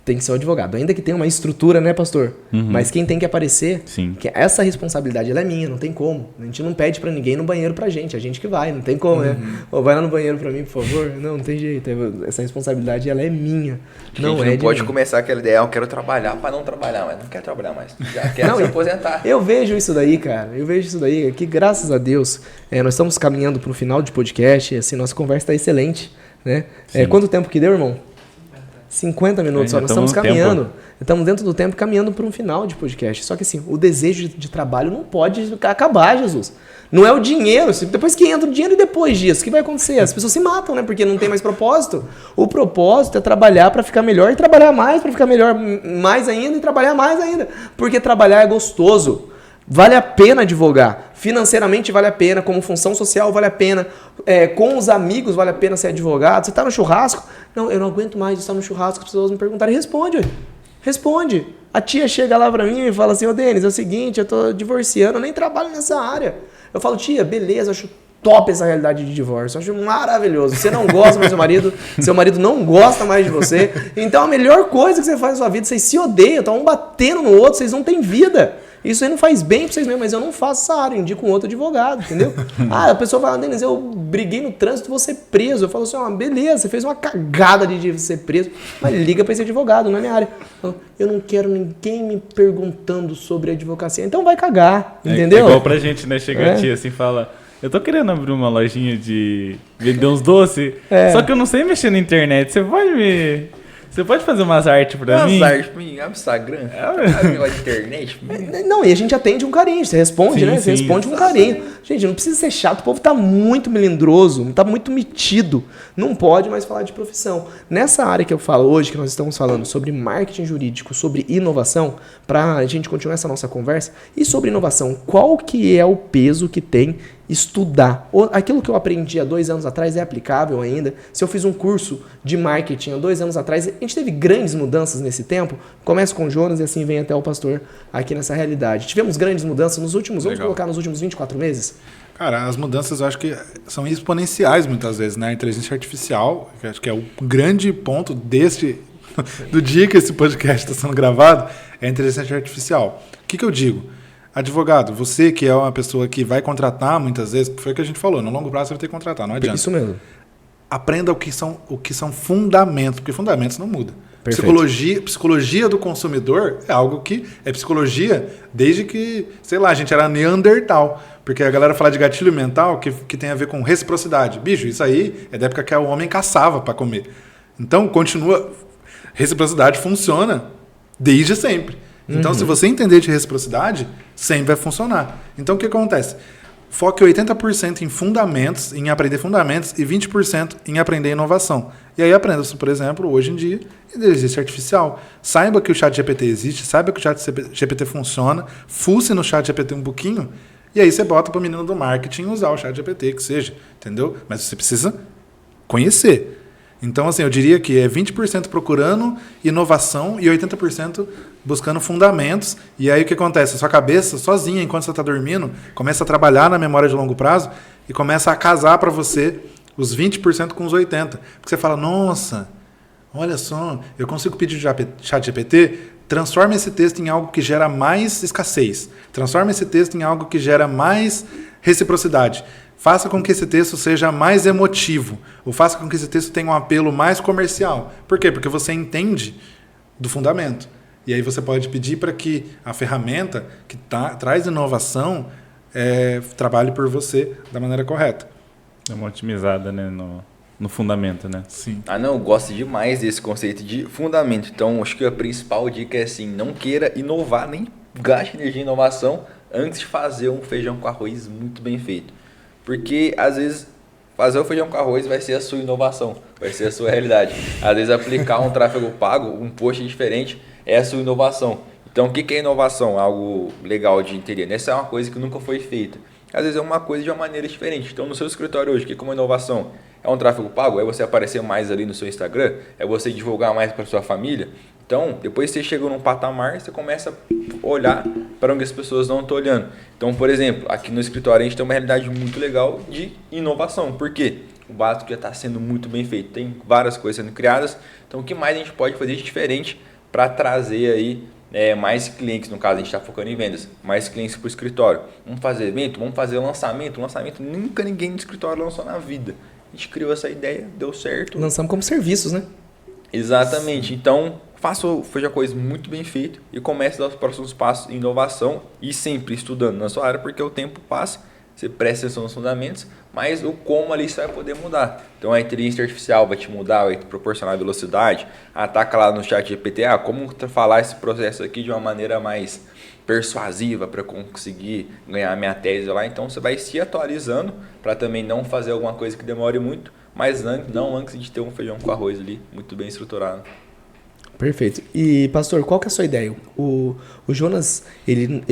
Tem que ser o advogado. Ainda que tenha uma estrutura, né, pastor? Uhum. Mas quem tem que aparecer, que essa responsabilidade ela é minha, não tem como. A gente não pede pra ninguém ir no banheiro pra gente, a gente que vai, não tem como, né? Ou vai lá no banheiro pra mim, por favor. Não tem jeito. Essa responsabilidade ela é minha. Não pode começar aquela ideia, eu quero trabalhar pra não trabalhar, mas não quero trabalhar mais. Já quero se aposentar. Eu vejo isso daí, cara. Que graças a Deus, nós estamos caminhando pro final de podcast, assim, nossa conversa tá excelente, né? Quanto tempo que deu, irmão? 50 minutos só, nós estamos caminhando. Estamos dentro do tempo caminhando para um final de podcast. Só que assim, o desejo de trabalho não pode acabar, Jesus. Não é o dinheiro. Depois que entra o dinheiro e depois disso, o que vai acontecer? As pessoas se matam, né? Porque não tem mais propósito. O propósito é trabalhar para ficar melhor e trabalhar mais para ficar melhor mais ainda e trabalhar mais ainda. Porque trabalhar é gostoso. Vale a pena advogar. Financeiramente vale a pena, como função social vale a pena, com os amigos vale a pena ser advogado. Você está no churrasco? Não, eu não aguento mais estar no churrasco, as pessoas me perguntarem. Responde. A tia chega lá pra mim e fala assim, ô Denis, é o seguinte, eu tô divorciando, eu nem trabalho nessa área. Eu falo, tia, beleza, acho top essa realidade de divórcio. Eu acho maravilhoso. Você não gosta mais do seu marido não gosta mais de você. Então a melhor coisa que você faz na sua vida, vocês se odeiam, estão um batendo no outro, vocês não têm vida. Isso aí não faz bem pra vocês mesmo, mas eu não faço essa área, eu indico um outro advogado, entendeu? A pessoa fala, Denis, eu briguei no trânsito, vou ser preso. Eu falo assim, beleza, você fez uma cagada de ser preso, mas liga pra esse advogado, não é minha área. Eu não quero ninguém me perguntando sobre advocacia, então vai cagar, entendeu? É igual pra gente, né? Chega a tia assim e fala, eu tô querendo abrir uma lojinha de vender uns doces, só que eu não sei mexer na internet, Você pode fazer umas artes pra mim? Umas artes pra mim, abre o Instagram, abre de internet. Não, e a gente atende com carinho, você responde, Sim, né? Você sim. responde com carinho. Gente, não precisa ser chato, o povo tá muito melindroso, tá muito metido. Não pode mais falar de profissão. Nessa área que eu falo hoje, que nós estamos falando sobre marketing jurídico, sobre inovação, pra gente continuar essa nossa conversa, e sobre inovação, qual que é o peso que tem estudar? Aquilo que eu aprendi há 2 anos atrás é aplicável ainda? Se eu fiz um curso de marketing há 2 anos atrás, a gente teve grandes mudanças nesse tempo? Começa com o Jonas e assim vem até o pastor aqui nessa realidade. Tivemos grandes mudanças nos últimos, vamos colocar nos últimos 24 meses? Cara, as mudanças eu acho que são exponenciais muitas vezes, né? A inteligência artificial, que acho que é o grande ponto do dia que esse podcast está sendo gravado, é a inteligência artificial. O que eu digo? Advogado, você que é uma pessoa que vai contratar muitas vezes, foi o que a gente falou, no longo prazo você vai ter que contratar, não adianta. Isso mesmo. Aprenda o que são fundamentos, porque fundamentos não mudam. Psicologia do consumidor é algo que é psicologia desde que, sei lá, a gente era Neandertal. Porque a galera fala de gatilho mental que tem a ver com reciprocidade. Bicho, isso aí é da época que o homem caçava para comer. Então, continua. Reciprocidade funciona desde sempre. Então, se você entender de reciprocidade, sempre vai funcionar. Então, o que acontece? Foque 80% em fundamentos, em aprender fundamentos, e 20% em aprender inovação. E aí aprenda-se, por exemplo, hoje em dia, inteligência artificial. Saiba que o ChatGPT existe, saiba que o ChatGPT funciona, fuce no ChatGPT um pouquinho, e aí você bota para o menino do marketing usar o ChatGPT, que seja, entendeu? Mas você precisa conhecer. Então, assim, eu diria que é 20% procurando inovação e 80% buscando fundamentos. E aí o que acontece? A sua cabeça, sozinha, enquanto você está dormindo, começa a trabalhar na memória de longo prazo e começa a casar para você os 20% com os 80%. Porque você fala, nossa, olha só, eu consigo pedir o ChatGPT, transforma esse texto em algo que gera mais escassez. Transforma esse texto em algo que gera mais reciprocidade. Faça com que esse texto seja mais emotivo, ou faça com que esse texto tenha um apelo mais comercial. Por quê? Porque você entende do fundamento. E aí você pode pedir para que a ferramenta que traz inovação trabalhe por você da maneira correta. É uma otimizada, né, no fundamento, né? Sim. Não, eu gosto demais desse conceito de fundamento. Então, acho que a principal dica é assim, não queira inovar, nem gaste energia em inovação antes de fazer um feijão com arroz muito bem feito. Porque, às vezes, fazer o feijão com arroz vai ser a sua inovação, vai ser a sua realidade. Às vezes, aplicar um tráfego pago, um post diferente, é a sua inovação. Então, o que é inovação? Algo legal de entender. Essa é uma coisa que nunca foi feita. Às vezes, é uma coisa de uma maneira diferente. Então, no seu escritório hoje, o que é uma inovação? É um tráfego pago? É você aparecer mais ali no seu Instagram? É você divulgar mais para sua família? Então, depois que você chega num patamar, você começa a olhar para onde as pessoas não estão olhando. Então, por exemplo, aqui no escritório a gente tem uma realidade muito legal de inovação. Por quê? O básico já está sendo muito bem feito. Tem várias coisas sendo criadas. Então, o que mais a gente pode fazer de diferente para trazer aí mais clientes? No caso, a gente está focando em vendas. Mais clientes para o escritório. Vamos fazer evento? Vamos fazer lançamento? Lançamento nunca ninguém no escritório lançou na vida. A gente criou essa ideia, deu certo. Lançamos como serviços, né? Exatamente. Então, faça o feijão com arroz muito bem feito e comece a dar os próximos passos em inovação e sempre estudando na sua área, porque o tempo passa, você presta atenção nos fundamentos, mas o como ali você vai poder mudar. Então, a inteligência artificial vai te mudar, vai te proporcionar velocidade. Ataca lá no chat GPT, como falar esse processo aqui de uma maneira mais persuasiva para conseguir ganhar minha tese lá. Então, você vai se atualizando para também não fazer alguma coisa que demore muito, mas não antes de ter um feijão com arroz ali muito bem estruturado. Perfeito. E, pastor, qual que é a sua ideia? O Jonas, ele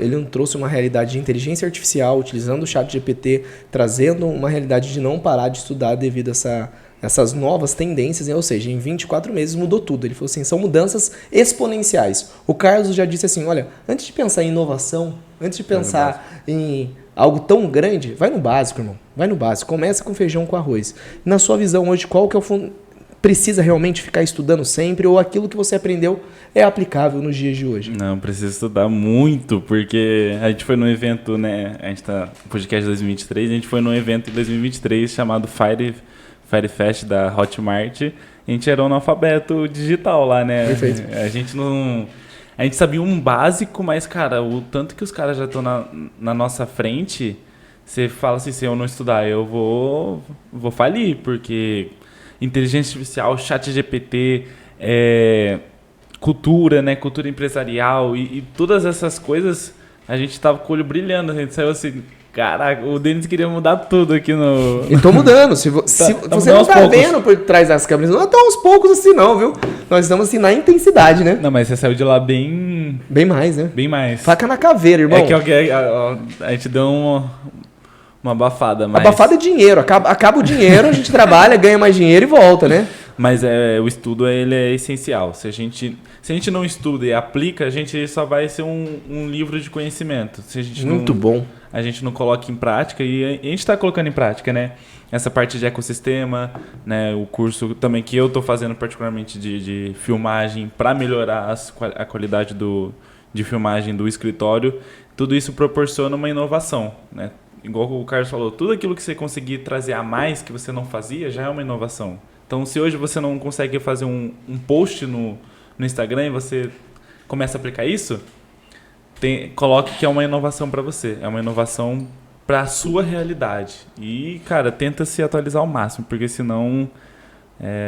não trouxe uma realidade de inteligência artificial, utilizando o chat GPT, trazendo uma realidade de não parar de estudar devido a essas novas tendências, né? Ou seja, em 24 meses mudou tudo. Ele falou assim, são mudanças exponenciais. O Carlos já disse assim, olha, antes de pensar em inovação, antes de pensar em algo tão grande, vai no básico, irmão. Vai no básico. Começa com feijão com arroz. Na sua visão hoje, qual que é o precisa realmente ficar estudando sempre ou aquilo que você aprendeu é aplicável nos dias de hoje? Não, precisa estudar muito, porque a gente foi num evento, né? A gente tá no podcast 2023, a gente foi num evento em 2023 chamado Fire Fest da Hotmart. A gente era um analfabeto digital lá, né? Perfeito. A gente sabia um básico, mas, cara, o tanto que os caras já estão na nossa frente, você fala assim, se eu não estudar, eu vou falir, porque inteligência artificial, ChatGPT, cultura, né? Cultura empresarial e todas essas coisas, a gente tava com o olho brilhando, a gente saiu assim, caraca, o Denis queria mudar tudo aqui no... E tô mudando. Se você não tá vendo por trás das câmeras, não é tão aos poucos assim não, viu? Nós estamos assim na intensidade, né? Não, mas você saiu de lá bem mais, né? bem mais. Faca na caveira, irmão. É que a gente deu uma abafada, mas... Abafada é dinheiro. Acaba o dinheiro, a gente trabalha, ganha mais dinheiro e volta, né? Mas o estudo ele é essencial. Se a gente não estuda e aplica, a gente só vai ser um livro de conhecimento. Se a gente Muito bom. A gente não coloca em prática, e a gente está colocando em prática, né? Essa parte de ecossistema, né? O curso também que eu estou fazendo particularmente de filmagem para melhorar a qualidade de filmagem do escritório. Tudo isso proporciona uma inovação, né? Igual o Carlos falou, tudo aquilo que você conseguir trazer a mais que você não fazia já é uma inovação. Então, se hoje você não consegue fazer um post no Instagram e você começa a aplicar isso, coloque que é uma inovação para você. É uma inovação para a sua realidade. E, cara, tenta se atualizar ao máximo, porque senão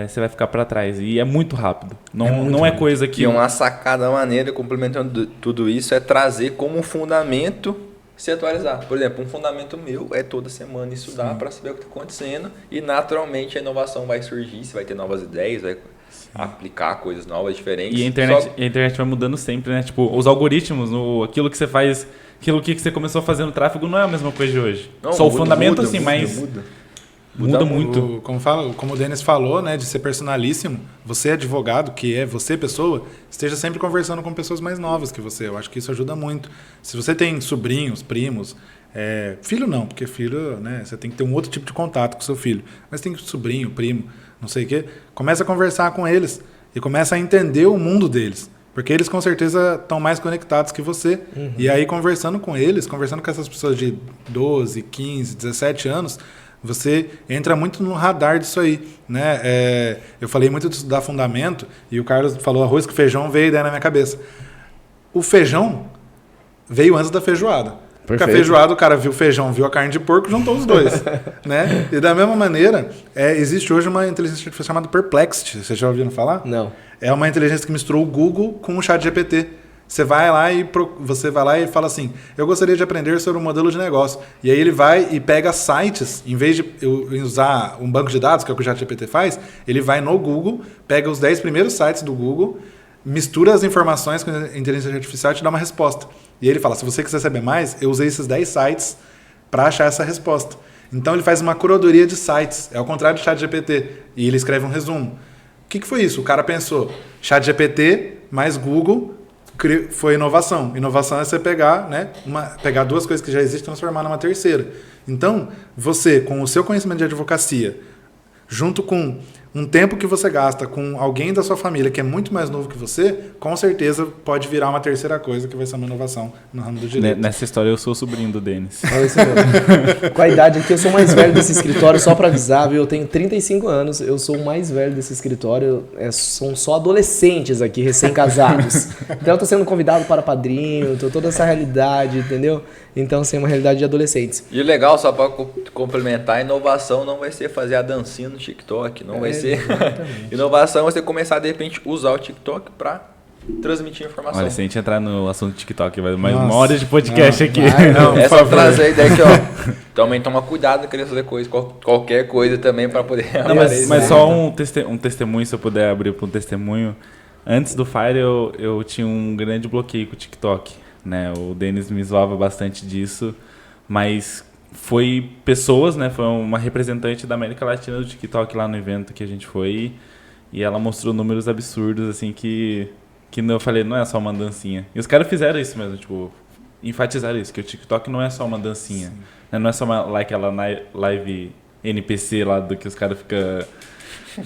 você vai ficar para trás. E é muito rápido. Não é coisa que... E uma sacada maneira, complementando tudo isso, é trazer como fundamento se atualizar. Por exemplo, um fundamento meu é toda semana estudar para saber o que está acontecendo e naturalmente a inovação vai surgir, você vai ter novas ideias, vai aplicar coisas novas, diferentes. E a internet vai mudando sempre, né? Tipo, os algoritmos, aquilo que você faz, aquilo que você começou a fazer no tráfego não é a mesma coisa de hoje. Não, só muda, o fundamento, muda, assim, muda, mas muda muito. Como o Denis falou, né, de ser personalíssimo, você advogado, que é você pessoa, esteja sempre conversando com pessoas mais novas que você. Eu acho que isso ajuda muito. Se você tem sobrinhos, primos, filho não, porque filho, né, você tem que ter um outro tipo de contato com seu filho. Mas tem sobrinho, primo, não sei o quê. Começa a conversar com eles e começa a entender o mundo deles. Porque eles com certeza estão mais conectados que você. Uhum. E aí conversando com eles, conversando com essas pessoas de 12, 15, 17 anos, você entra muito no radar disso aí, né? Eu falei muito de estudar fundamento e o Carlos falou arroz com feijão, veio ideia na minha cabeça. O feijão veio antes da feijoada. Porque a feijoada, o cara viu o feijão, viu a carne de porco, juntou os dois. Né? E da mesma maneira, existe hoje uma inteligência artificial chamada Perplexity. Vocês já ouviram falar? Não. É uma inteligência que misturou o Google com o ChatGPT. Você vai lá e fala assim, eu gostaria de aprender sobre um modelo de negócio. E aí ele vai e pega sites, em vez de eu usar um banco de dados, que é o que o ChatGPT faz, ele vai no Google, pega os 10 primeiros sites do Google, mistura as informações com a inteligência artificial e te dá uma resposta. E ele fala, se você quiser saber mais, eu usei esses 10 sites para achar essa resposta. Então ele faz uma curadoria de sites, é ao contrário do ChatGPT, e ele escreve um resumo. O que foi isso? O cara pensou, ChatGPT mais Google foi inovação. Inovação é você pegar, né, pegar duas coisas que já existem e transformar numa terceira. Então, você, com o seu conhecimento de advocacia, junto com um tempo que você gasta com alguém da sua família que é muito mais novo que você, com certeza pode virar uma terceira coisa que vai ser uma inovação no ramo do direito. Nessa história eu sou o sobrinho do Denis. É isso mesmo. Com a idade aqui, eu sou o mais velho desse escritório, só para avisar, viu? Eu tenho 35 anos, eu sou o mais velho desse escritório, são só adolescentes aqui, recém-casados. Então eu tô sendo convidado para padrinho, toda essa realidade, entendeu? Então, assim, é uma realidade de adolescentes. E o legal, só para complementar, a inovação não vai ser fazer a dancinha no TikTok, não vai ser... Inovação é você começar, de repente, usar o TikTok para transmitir informação. Olha, se a gente entrar no assunto TikTok, vai mais uma hora de podcast aqui. É só trazer a ideia aqui, ó. Também toma cuidado não querer fazer coisa, qualquer coisa também para poder... Não, mas só um testemunho, se eu puder abrir para um testemunho. Antes do Fire, eu tinha um grande bloqueio com o TikTok. Né? O Denis me zoava bastante disso, mas foi pessoas, né? Foi uma representante da América Latina do TikTok lá no evento que a gente foi. E ela mostrou números absurdos, assim, que eu falei, não é só uma dancinha. E os caras fizeram isso mesmo, tipo, enfatizaram isso, que o TikTok não é só uma dancinha. Né? Não é só aquela live NPC lá do que os caras ficam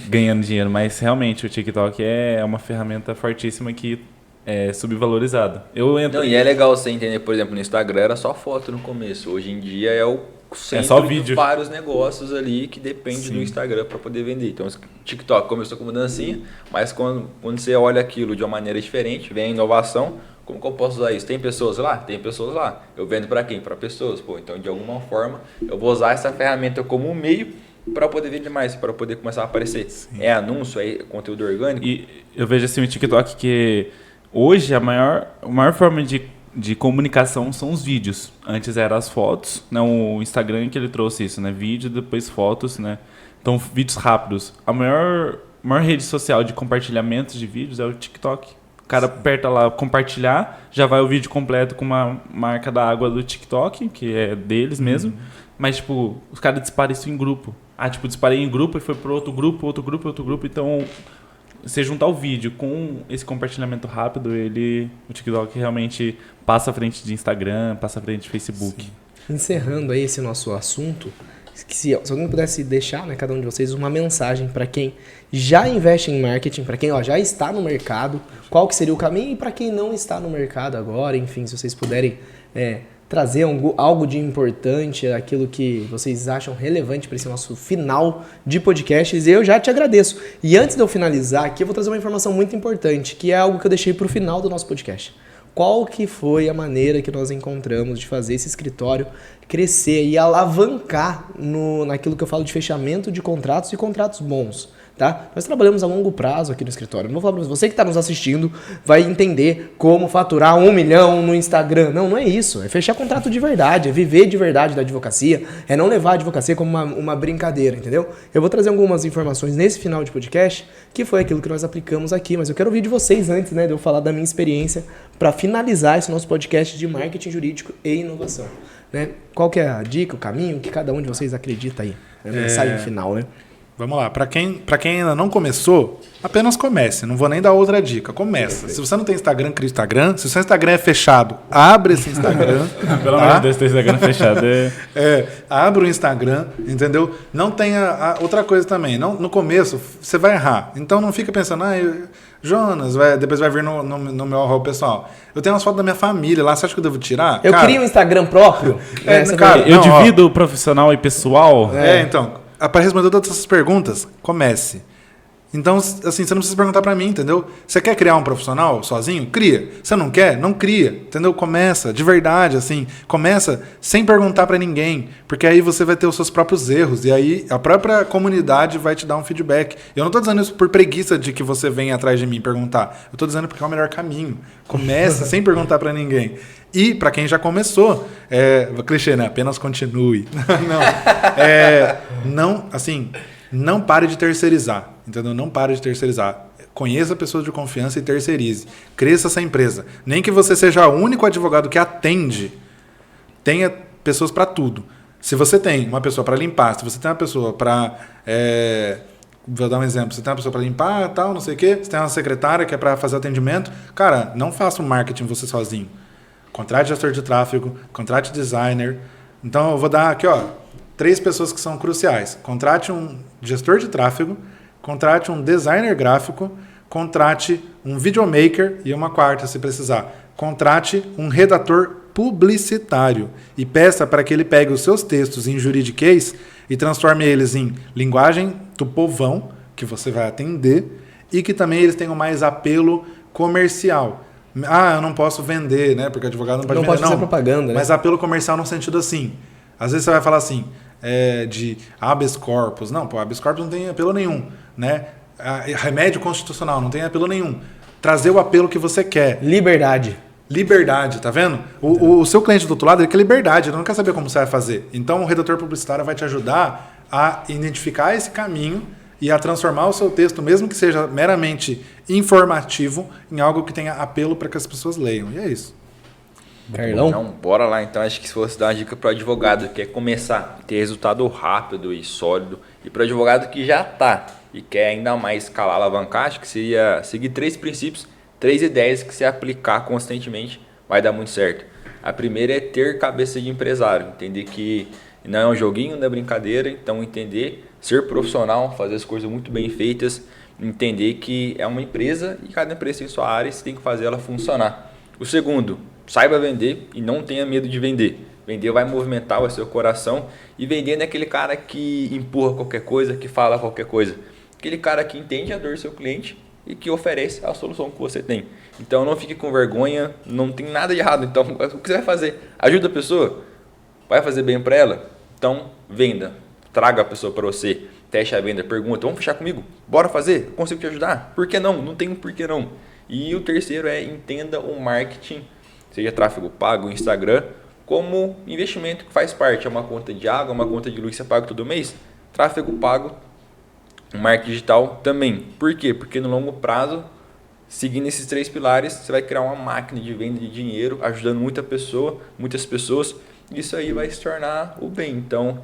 ganhando dinheiro, mas realmente o TikTok é uma ferramenta fortíssima que é subvalorizada. Não, e é legal você entender, por exemplo, no Instagram era só foto no começo. Hoje em dia é o centro só de vídeo. vários negócios ali que depende do Instagram para poder vender. Então, o TikTok começou como dancinha, mas quando você olha aquilo de uma maneira diferente, vem a inovação. Como que eu posso usar isso? Tem pessoas lá? Tem pessoas lá. Eu vendo para quem? Para pessoas. Pô, então, de alguma forma, eu vou usar essa ferramenta como um meio para poder vender mais, para poder começar a aparecer. Sim. É anúncio, é conteúdo orgânico. E eu vejo assim o TikTok que hoje a maior forma de comunicação são os vídeos. Antes eram as fotos, né? O Instagram que ele trouxe isso, né? Vídeo, depois fotos, né? Então, vídeos rápidos. A maior rede social de compartilhamento de vídeos é o TikTok. O cara aperta lá compartilhar, já vai o vídeo completo com uma marca da água do TikTok, que é deles mesmo. Mas, tipo, os caras disparam isso em grupo. Disparei em grupo e foi pro outro grupo, outro grupo, outro grupo. Então, você juntar o vídeo com esse compartilhamento rápido, o TikTok realmente passa à frente de Instagram, passa à frente de Facebook. Sim. Encerrando aí esse nosso assunto, se alguém pudesse deixar, né, cada um de vocês, uma mensagem para quem já investe em marketing, para quem já está no mercado, qual que seria o caminho, e para quem não está no mercado agora, enfim, se vocês puderem trazer algo de importante, aquilo que vocês acham relevante para esse nosso final de podcasts, eu já te agradeço. E antes de eu finalizar aqui, eu vou trazer uma informação muito importante, que é algo que eu deixei para o final do nosso podcast. Qual que foi a maneira que nós encontramos de fazer esse escritório crescer e alavancar naquilo que eu falo de fechamento de contratos e contratos bons? Tá? Nós trabalhamos a longo prazo aqui no escritório. Não vou falar para você que está nos assistindo vai entender como faturar 1 milhão no Instagram. Não é isso. É fechar contrato de verdade, é viver de verdade da advocacia, é não levar a advocacia como uma brincadeira, entendeu? Eu vou trazer algumas informações nesse final de podcast, que foi aquilo que nós aplicamos aqui, mas eu quero ouvir de vocês antes, né, de eu falar da minha experiência para finalizar esse nosso podcast de marketing jurídico e inovação. Né? Qual que é a dica, o caminho que cada um de vocês acredita aí? É a mensagem final, né? Vamos lá, para quem ainda não começou, apenas comece, não vou nem dar outra dica, começa. Se você não tem Instagram, cria Instagram. Se o seu Instagram é fechado, abre esse Instagram. Pelo amor de Deus, tem Instagram fechado. Abre o Instagram, entendeu? Não tenha outra coisa também, no começo você vai errar, então não fica pensando, Jonas, depois vai vir no meu arroba pessoal. Eu tenho umas fotos da minha família lá, você acha que eu devo tirar? Eu crio um Instagram próprio? Eu divido o profissional e pessoal. Então... Para responder todas essas perguntas, comece. Então, assim, você não precisa perguntar para mim, entendeu? Você quer criar um profissional sozinho? Cria. Você não quer? Não cria, entendeu? Começa, de verdade, assim. Começa sem perguntar para ninguém, porque aí você vai ter os seus próprios erros, e aí a própria comunidade vai te dar um feedback. Eu não estou dizendo isso por preguiça de que você venha atrás de mim perguntar. Eu estou dizendo porque é o melhor caminho. Comece sem perguntar para ninguém. E para quem já começou, clichê, né? Apenas continue. Não pare de terceirizar, entendeu? Não pare de terceirizar. Conheça pessoas de confiança e terceirize. Cresça essa empresa. Nem que você seja o único advogado que atende, tenha pessoas para tudo. Se você tem uma pessoa para limpar, se você tem uma pessoa para... vou dar um exemplo. Você tem uma pessoa para limpar, tal, não sei o quê. Você tem uma secretária que é para fazer atendimento. Cara, não faça um marketing você sozinho. Contrate gestor de tráfego, contrate designer. Então, eu vou dar aqui, 3 pessoas que são cruciais. Contrate um gestor de tráfego, contrate um designer gráfico, contrate um videomaker e uma quarta, se precisar. Contrate um redator publicitário e peça para que ele pegue os seus textos em juridiquês e transforme eles em linguagem do povão, que você vai atender, e que também eles tenham mais apelo comercial. Eu não posso vender, né? Porque advogado não pode vender. Não pode fazer propaganda, né? Mas apelo comercial no sentido assim. Às vezes você vai falar assim, de habeas corpus. Não, habeas corpus não tem apelo nenhum, né? Remédio constitucional não tem apelo nenhum. Trazer o apelo que você quer. Liberdade, tá vendo? O seu cliente do outro lado, ele quer liberdade, ele não quer saber como você vai fazer. Então, o redator publicitário vai te ajudar a identificar esse caminho e a transformar o seu texto, mesmo que seja meramente informativo, em algo que tenha apelo para que as pessoas leiam. E é isso. Carlão? Então, bora lá. Então, acho que se fosse dar uma dica para o advogado que quer começar, ter resultado rápido e sólido, e para o advogado que já está e quer ainda mais escalar, alavancar, acho que seria seguir 3 princípios, 3 ideias que se aplicar constantemente vai dar muito certo. A primeira é ter cabeça de empresário, entender que não é um joguinho, não é brincadeira, então entender, ser profissional, fazer as coisas muito bem feitas, entender que é uma empresa e cada empresa tem sua área e você tem que fazer ela funcionar. O segundo, saiba vender e não tenha medo de vender. Vender vai movimentar o seu coração e vender não é aquele cara que empurra qualquer coisa, que fala qualquer coisa. Aquele cara que entende a dor do seu cliente e que oferece a solução que você tem. Então não fique com vergonha, não tem nada de errado. Então o que você vai fazer? Ajuda a pessoa? Vai fazer bem para ela? Então venda, traga a pessoa para você, teste a venda, pergunta, vamos fechar comigo? Bora fazer? Eu consigo te ajudar? Por que não? Não tem um por que não. E o terceiro é entenda o marketing, seja tráfego pago, Instagram, como investimento que faz parte. É uma conta de água, uma conta de luz que você paga todo mês. Tráfego pago, marketing digital também. Por quê? Porque no longo prazo, seguindo esses 3 pilares, você vai criar uma máquina de venda de dinheiro, ajudando muitas pessoas. Isso aí vai se tornar o bem. Então,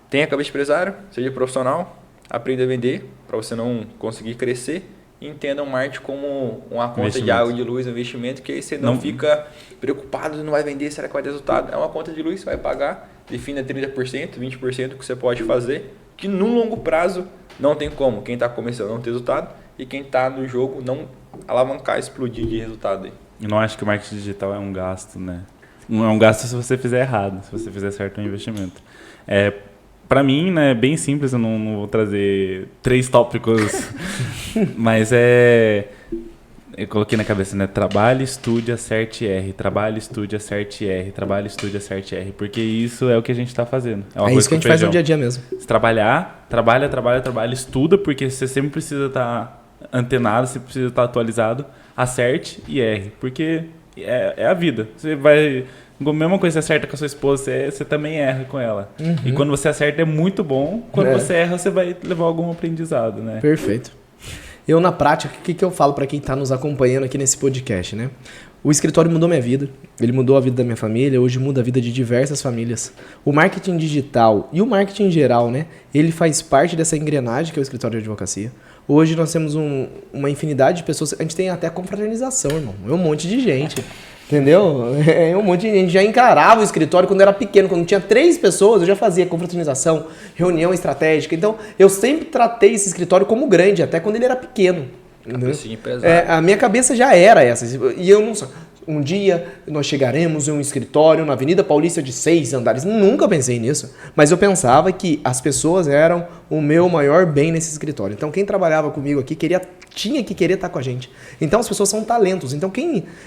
tenha cabeça de empresário, seja profissional, aprenda a vender para você não conseguir crescer. E entenda o marketing como uma conta de água, de luz, um investimento, que aí você não fica preocupado, não vai vender, será que vai ter resultado? É uma conta de luz, você vai pagar, defina 30%, 20% que você pode fazer, que no longo prazo não tem como. Quem está começando não ter resultado e quem está no jogo não alavancar, explodir de resultado. Aí. Eu não acho que o marketing digital é um gasto, né? Não é um gasto se você fizer errado, se você fizer certo um investimento. Para mim, né, é bem simples, eu não vou trazer 3 tópicos, mas eu coloquei na cabeça, né, trabalhe, estude, acerte e erre, trabalhe, estude, acerte e erre, trabalhe, estude, acerte e erre, porque isso é o que a gente está fazendo. É isso que a gente faz no dia a dia mesmo. Se trabalha, estuda, porque você sempre precisa estar antenado, você precisa estar atualizado, acerte e erre, porque é a vida. Você vai... A mesma coisa, você acerta com a sua esposa, você também erra com ela. Uhum. E quando você acerta é muito bom, quando você erra, você vai levar algum aprendizado, né? Perfeito. Eu, na prática, o que eu falo para quem está nos acompanhando aqui nesse podcast, né? O escritório mudou minha vida, ele mudou a vida da minha família, hoje muda a vida de diversas famílias. O marketing digital e o marketing em geral, né? Ele faz parte dessa engrenagem que é o escritório de advocacia. Hoje nós temos uma infinidade de pessoas, a gente tem até confraternização, irmão. É um monte de gente. Entendeu? Um monte de gente já encarava o escritório quando era pequeno. Quando tinha 3 pessoas, eu já fazia confraternização, reunião estratégica. Então, eu sempre tratei esse escritório como grande, até quando ele era pequeno. A minha cabeça já era essa. E eu não sei. Um dia nós chegaremos em um escritório na Avenida Paulista de 6 andares. Nunca pensei nisso. Mas eu pensava que as pessoas eram o meu maior bem nesse escritório. Então quem trabalhava comigo aqui tinha que querer estar com a gente. Então as pessoas são talentos. Então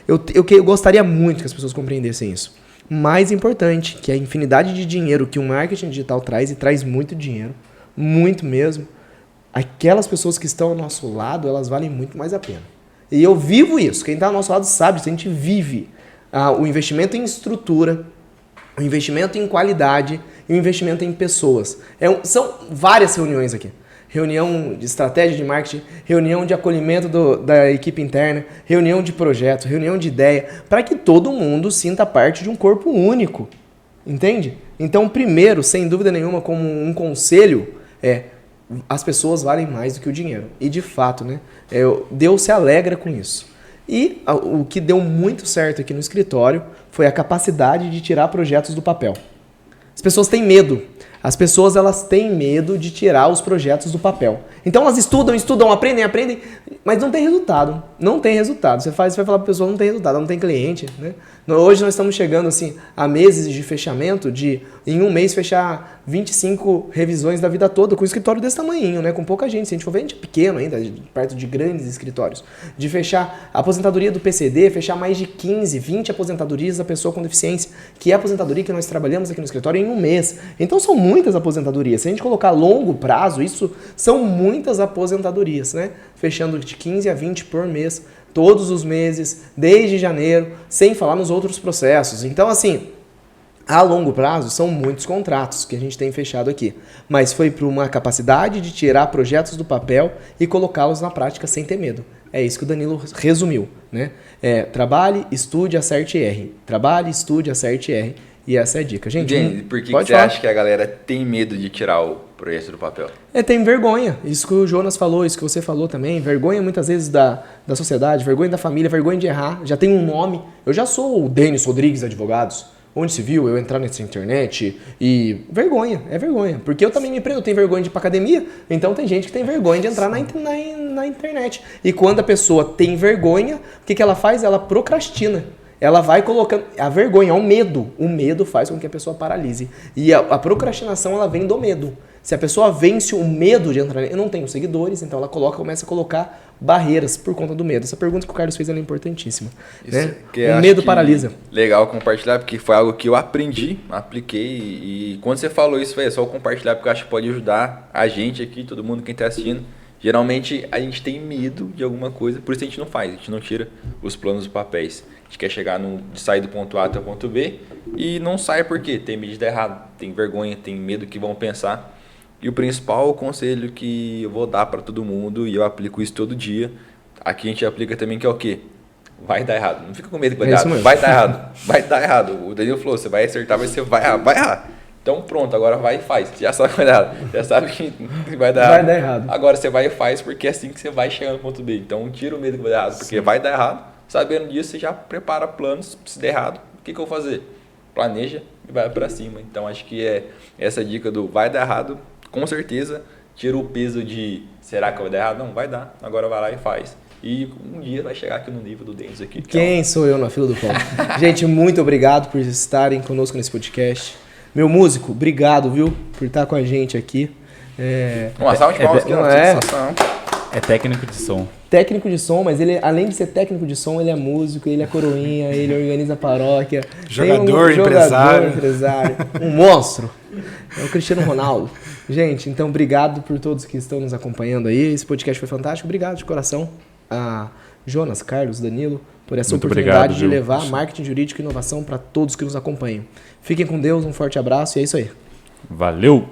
eu gostaria muito que as pessoas compreendessem isso. Mais importante, que a infinidade de dinheiro que o marketing digital traz, e traz muito dinheiro, muito mesmo, aquelas pessoas que estão ao nosso lado, elas valem muito mais a pena. E eu vivo isso. Quem está ao nosso lado sabe, a gente vive o investimento em estrutura, o investimento em qualidade e o investimento em pessoas. São várias reuniões aqui. Reunião de estratégia de marketing, reunião de acolhimento da equipe interna, reunião de projeto, reunião de ideia, para que todo mundo sinta parte de um corpo único. Entende? Então, primeiro, sem dúvida nenhuma, como um conselho, as pessoas valem mais do que o dinheiro. E de fato, né? Deus se alegra com isso. E o que deu muito certo aqui no escritório foi a capacidade de tirar projetos do papel. As pessoas têm medo. As pessoas elas têm medo de tirar os projetos do papel. Então elas estudam, aprendem, mas não tem resultado. Não tem resultado. Você vai falar para a pessoa, não tem resultado, não tem cliente. Né? Hoje nós estamos chegando assim, a meses de fechamento, em um mês fechar 25 revisões da vida toda, com um escritório desse tamanhinho, né? Com pouca gente. Se a gente for ver, a gente é pequeno ainda, perto de grandes escritórios. De fechar a aposentadoria do PCD, fechar mais de 15, 20 aposentadorias da pessoa com deficiência, que é a aposentadoria que nós trabalhamos aqui no escritório em um mês. Então são muitas aposentadorias. Se a gente colocar a longo prazo, isso são muitas aposentadorias, né? Fechando de 15 a 20 por mês, todos os meses, desde janeiro, sem falar nos outros processos. Então, assim, a longo prazo são muitos contratos que a gente tem fechado aqui, mas foi por uma capacidade de tirar projetos do papel e colocá-los na prática sem ter medo. É isso que o Danilo resumiu, né? Trabalhe, estude, acerte e erre. Trabalhe, estude, acerte e erre. E essa é a dica. Gente, Jenny, por que pode você falar. acha que a galera tem medo de tirar o projeto do papel? Tem vergonha. Isso que o Jonas falou, isso que você falou também. Vergonha muitas vezes da sociedade, vergonha da família, vergonha de errar. Já tem um nome. Eu já sou o Denis Rodrigues Advogados. Onde se viu eu entrar nessa internet e... Vergonha, é vergonha. Porque eu também me prendo, eu tenho vergonha de ir pra academia, então tem gente que tem vergonha de entrar na internet. E quando a pessoa tem vergonha, o que ela faz? Ela procrastina. Ela vai colocando... A vergonha, o medo. O medo faz com que a pessoa paralise. E a procrastinação, ela vem do medo. Se a pessoa vence o medo de entrar... Eu não tenho seguidores, então ela começa a colocar barreiras por conta do medo. Essa pergunta que o Carlos fez ela é importantíssima. Né? O medo paralisa. Legal compartilhar, porque foi algo que eu aprendi, apliquei. E quando você falou isso, é só eu compartilhar, porque eu acho que pode ajudar a gente aqui, todo mundo quem está assistindo. Geralmente a gente tem medo de alguma coisa, por isso a gente não faz, a gente não tira os planos dos papéis. A gente quer chegar de sair do ponto A até o ponto B e não sai por quê? Tem medo de dar errado, tem vergonha, tem medo que vão pensar. E o principal conselho que eu vou dar para todo mundo, e eu aplico isso todo dia, aqui a gente aplica também, que é o quê? Vai dar errado. Não fica com medo que vai dar errado. Vai dar errado. Vai dar errado. O Danilo falou, você vai acertar, mas você vai errar. Então pronto, agora vai e faz. Já sabe que vai dar errado. Já sabe que vai dar errado. Vai dar errado. Agora você vai e faz, porque é assim que você vai chegar no ponto B. Então tira o medo que vai dar errado, porque vai dar errado. Sabendo disso, você já prepara planos. Se der errado, o que eu vou fazer? Planeja e vai pra cima. Então acho que é essa dica do vai dar errado, com certeza tira o peso de será que vai dar errado? Não, vai dar. Agora vai lá e faz. E um dia vai chegar aqui no nível do Denis aqui. Quem sou eu na fila do pão? Gente, muito obrigado por estarem conosco nesse podcast. Meu músico, obrigado, viu, por estar com a gente aqui. Uma salva de palmas aqui, É técnico de som. Técnico de som, mas ele, além de ser técnico de som, ele é músico, ele é coroinha, ele organiza a paróquia. Jogador, empresário. Um monstro. É o Cristiano Ronaldo. Gente, então obrigado por todos que estão nos acompanhando aí. Esse podcast foi fantástico. Obrigado de coração a Jonas, Carlos, Danilo, por essa oportunidade de levar marketing jurídico e inovação para todos que nos acompanham. Fiquem com Deus, um forte abraço e é isso aí. Valeu!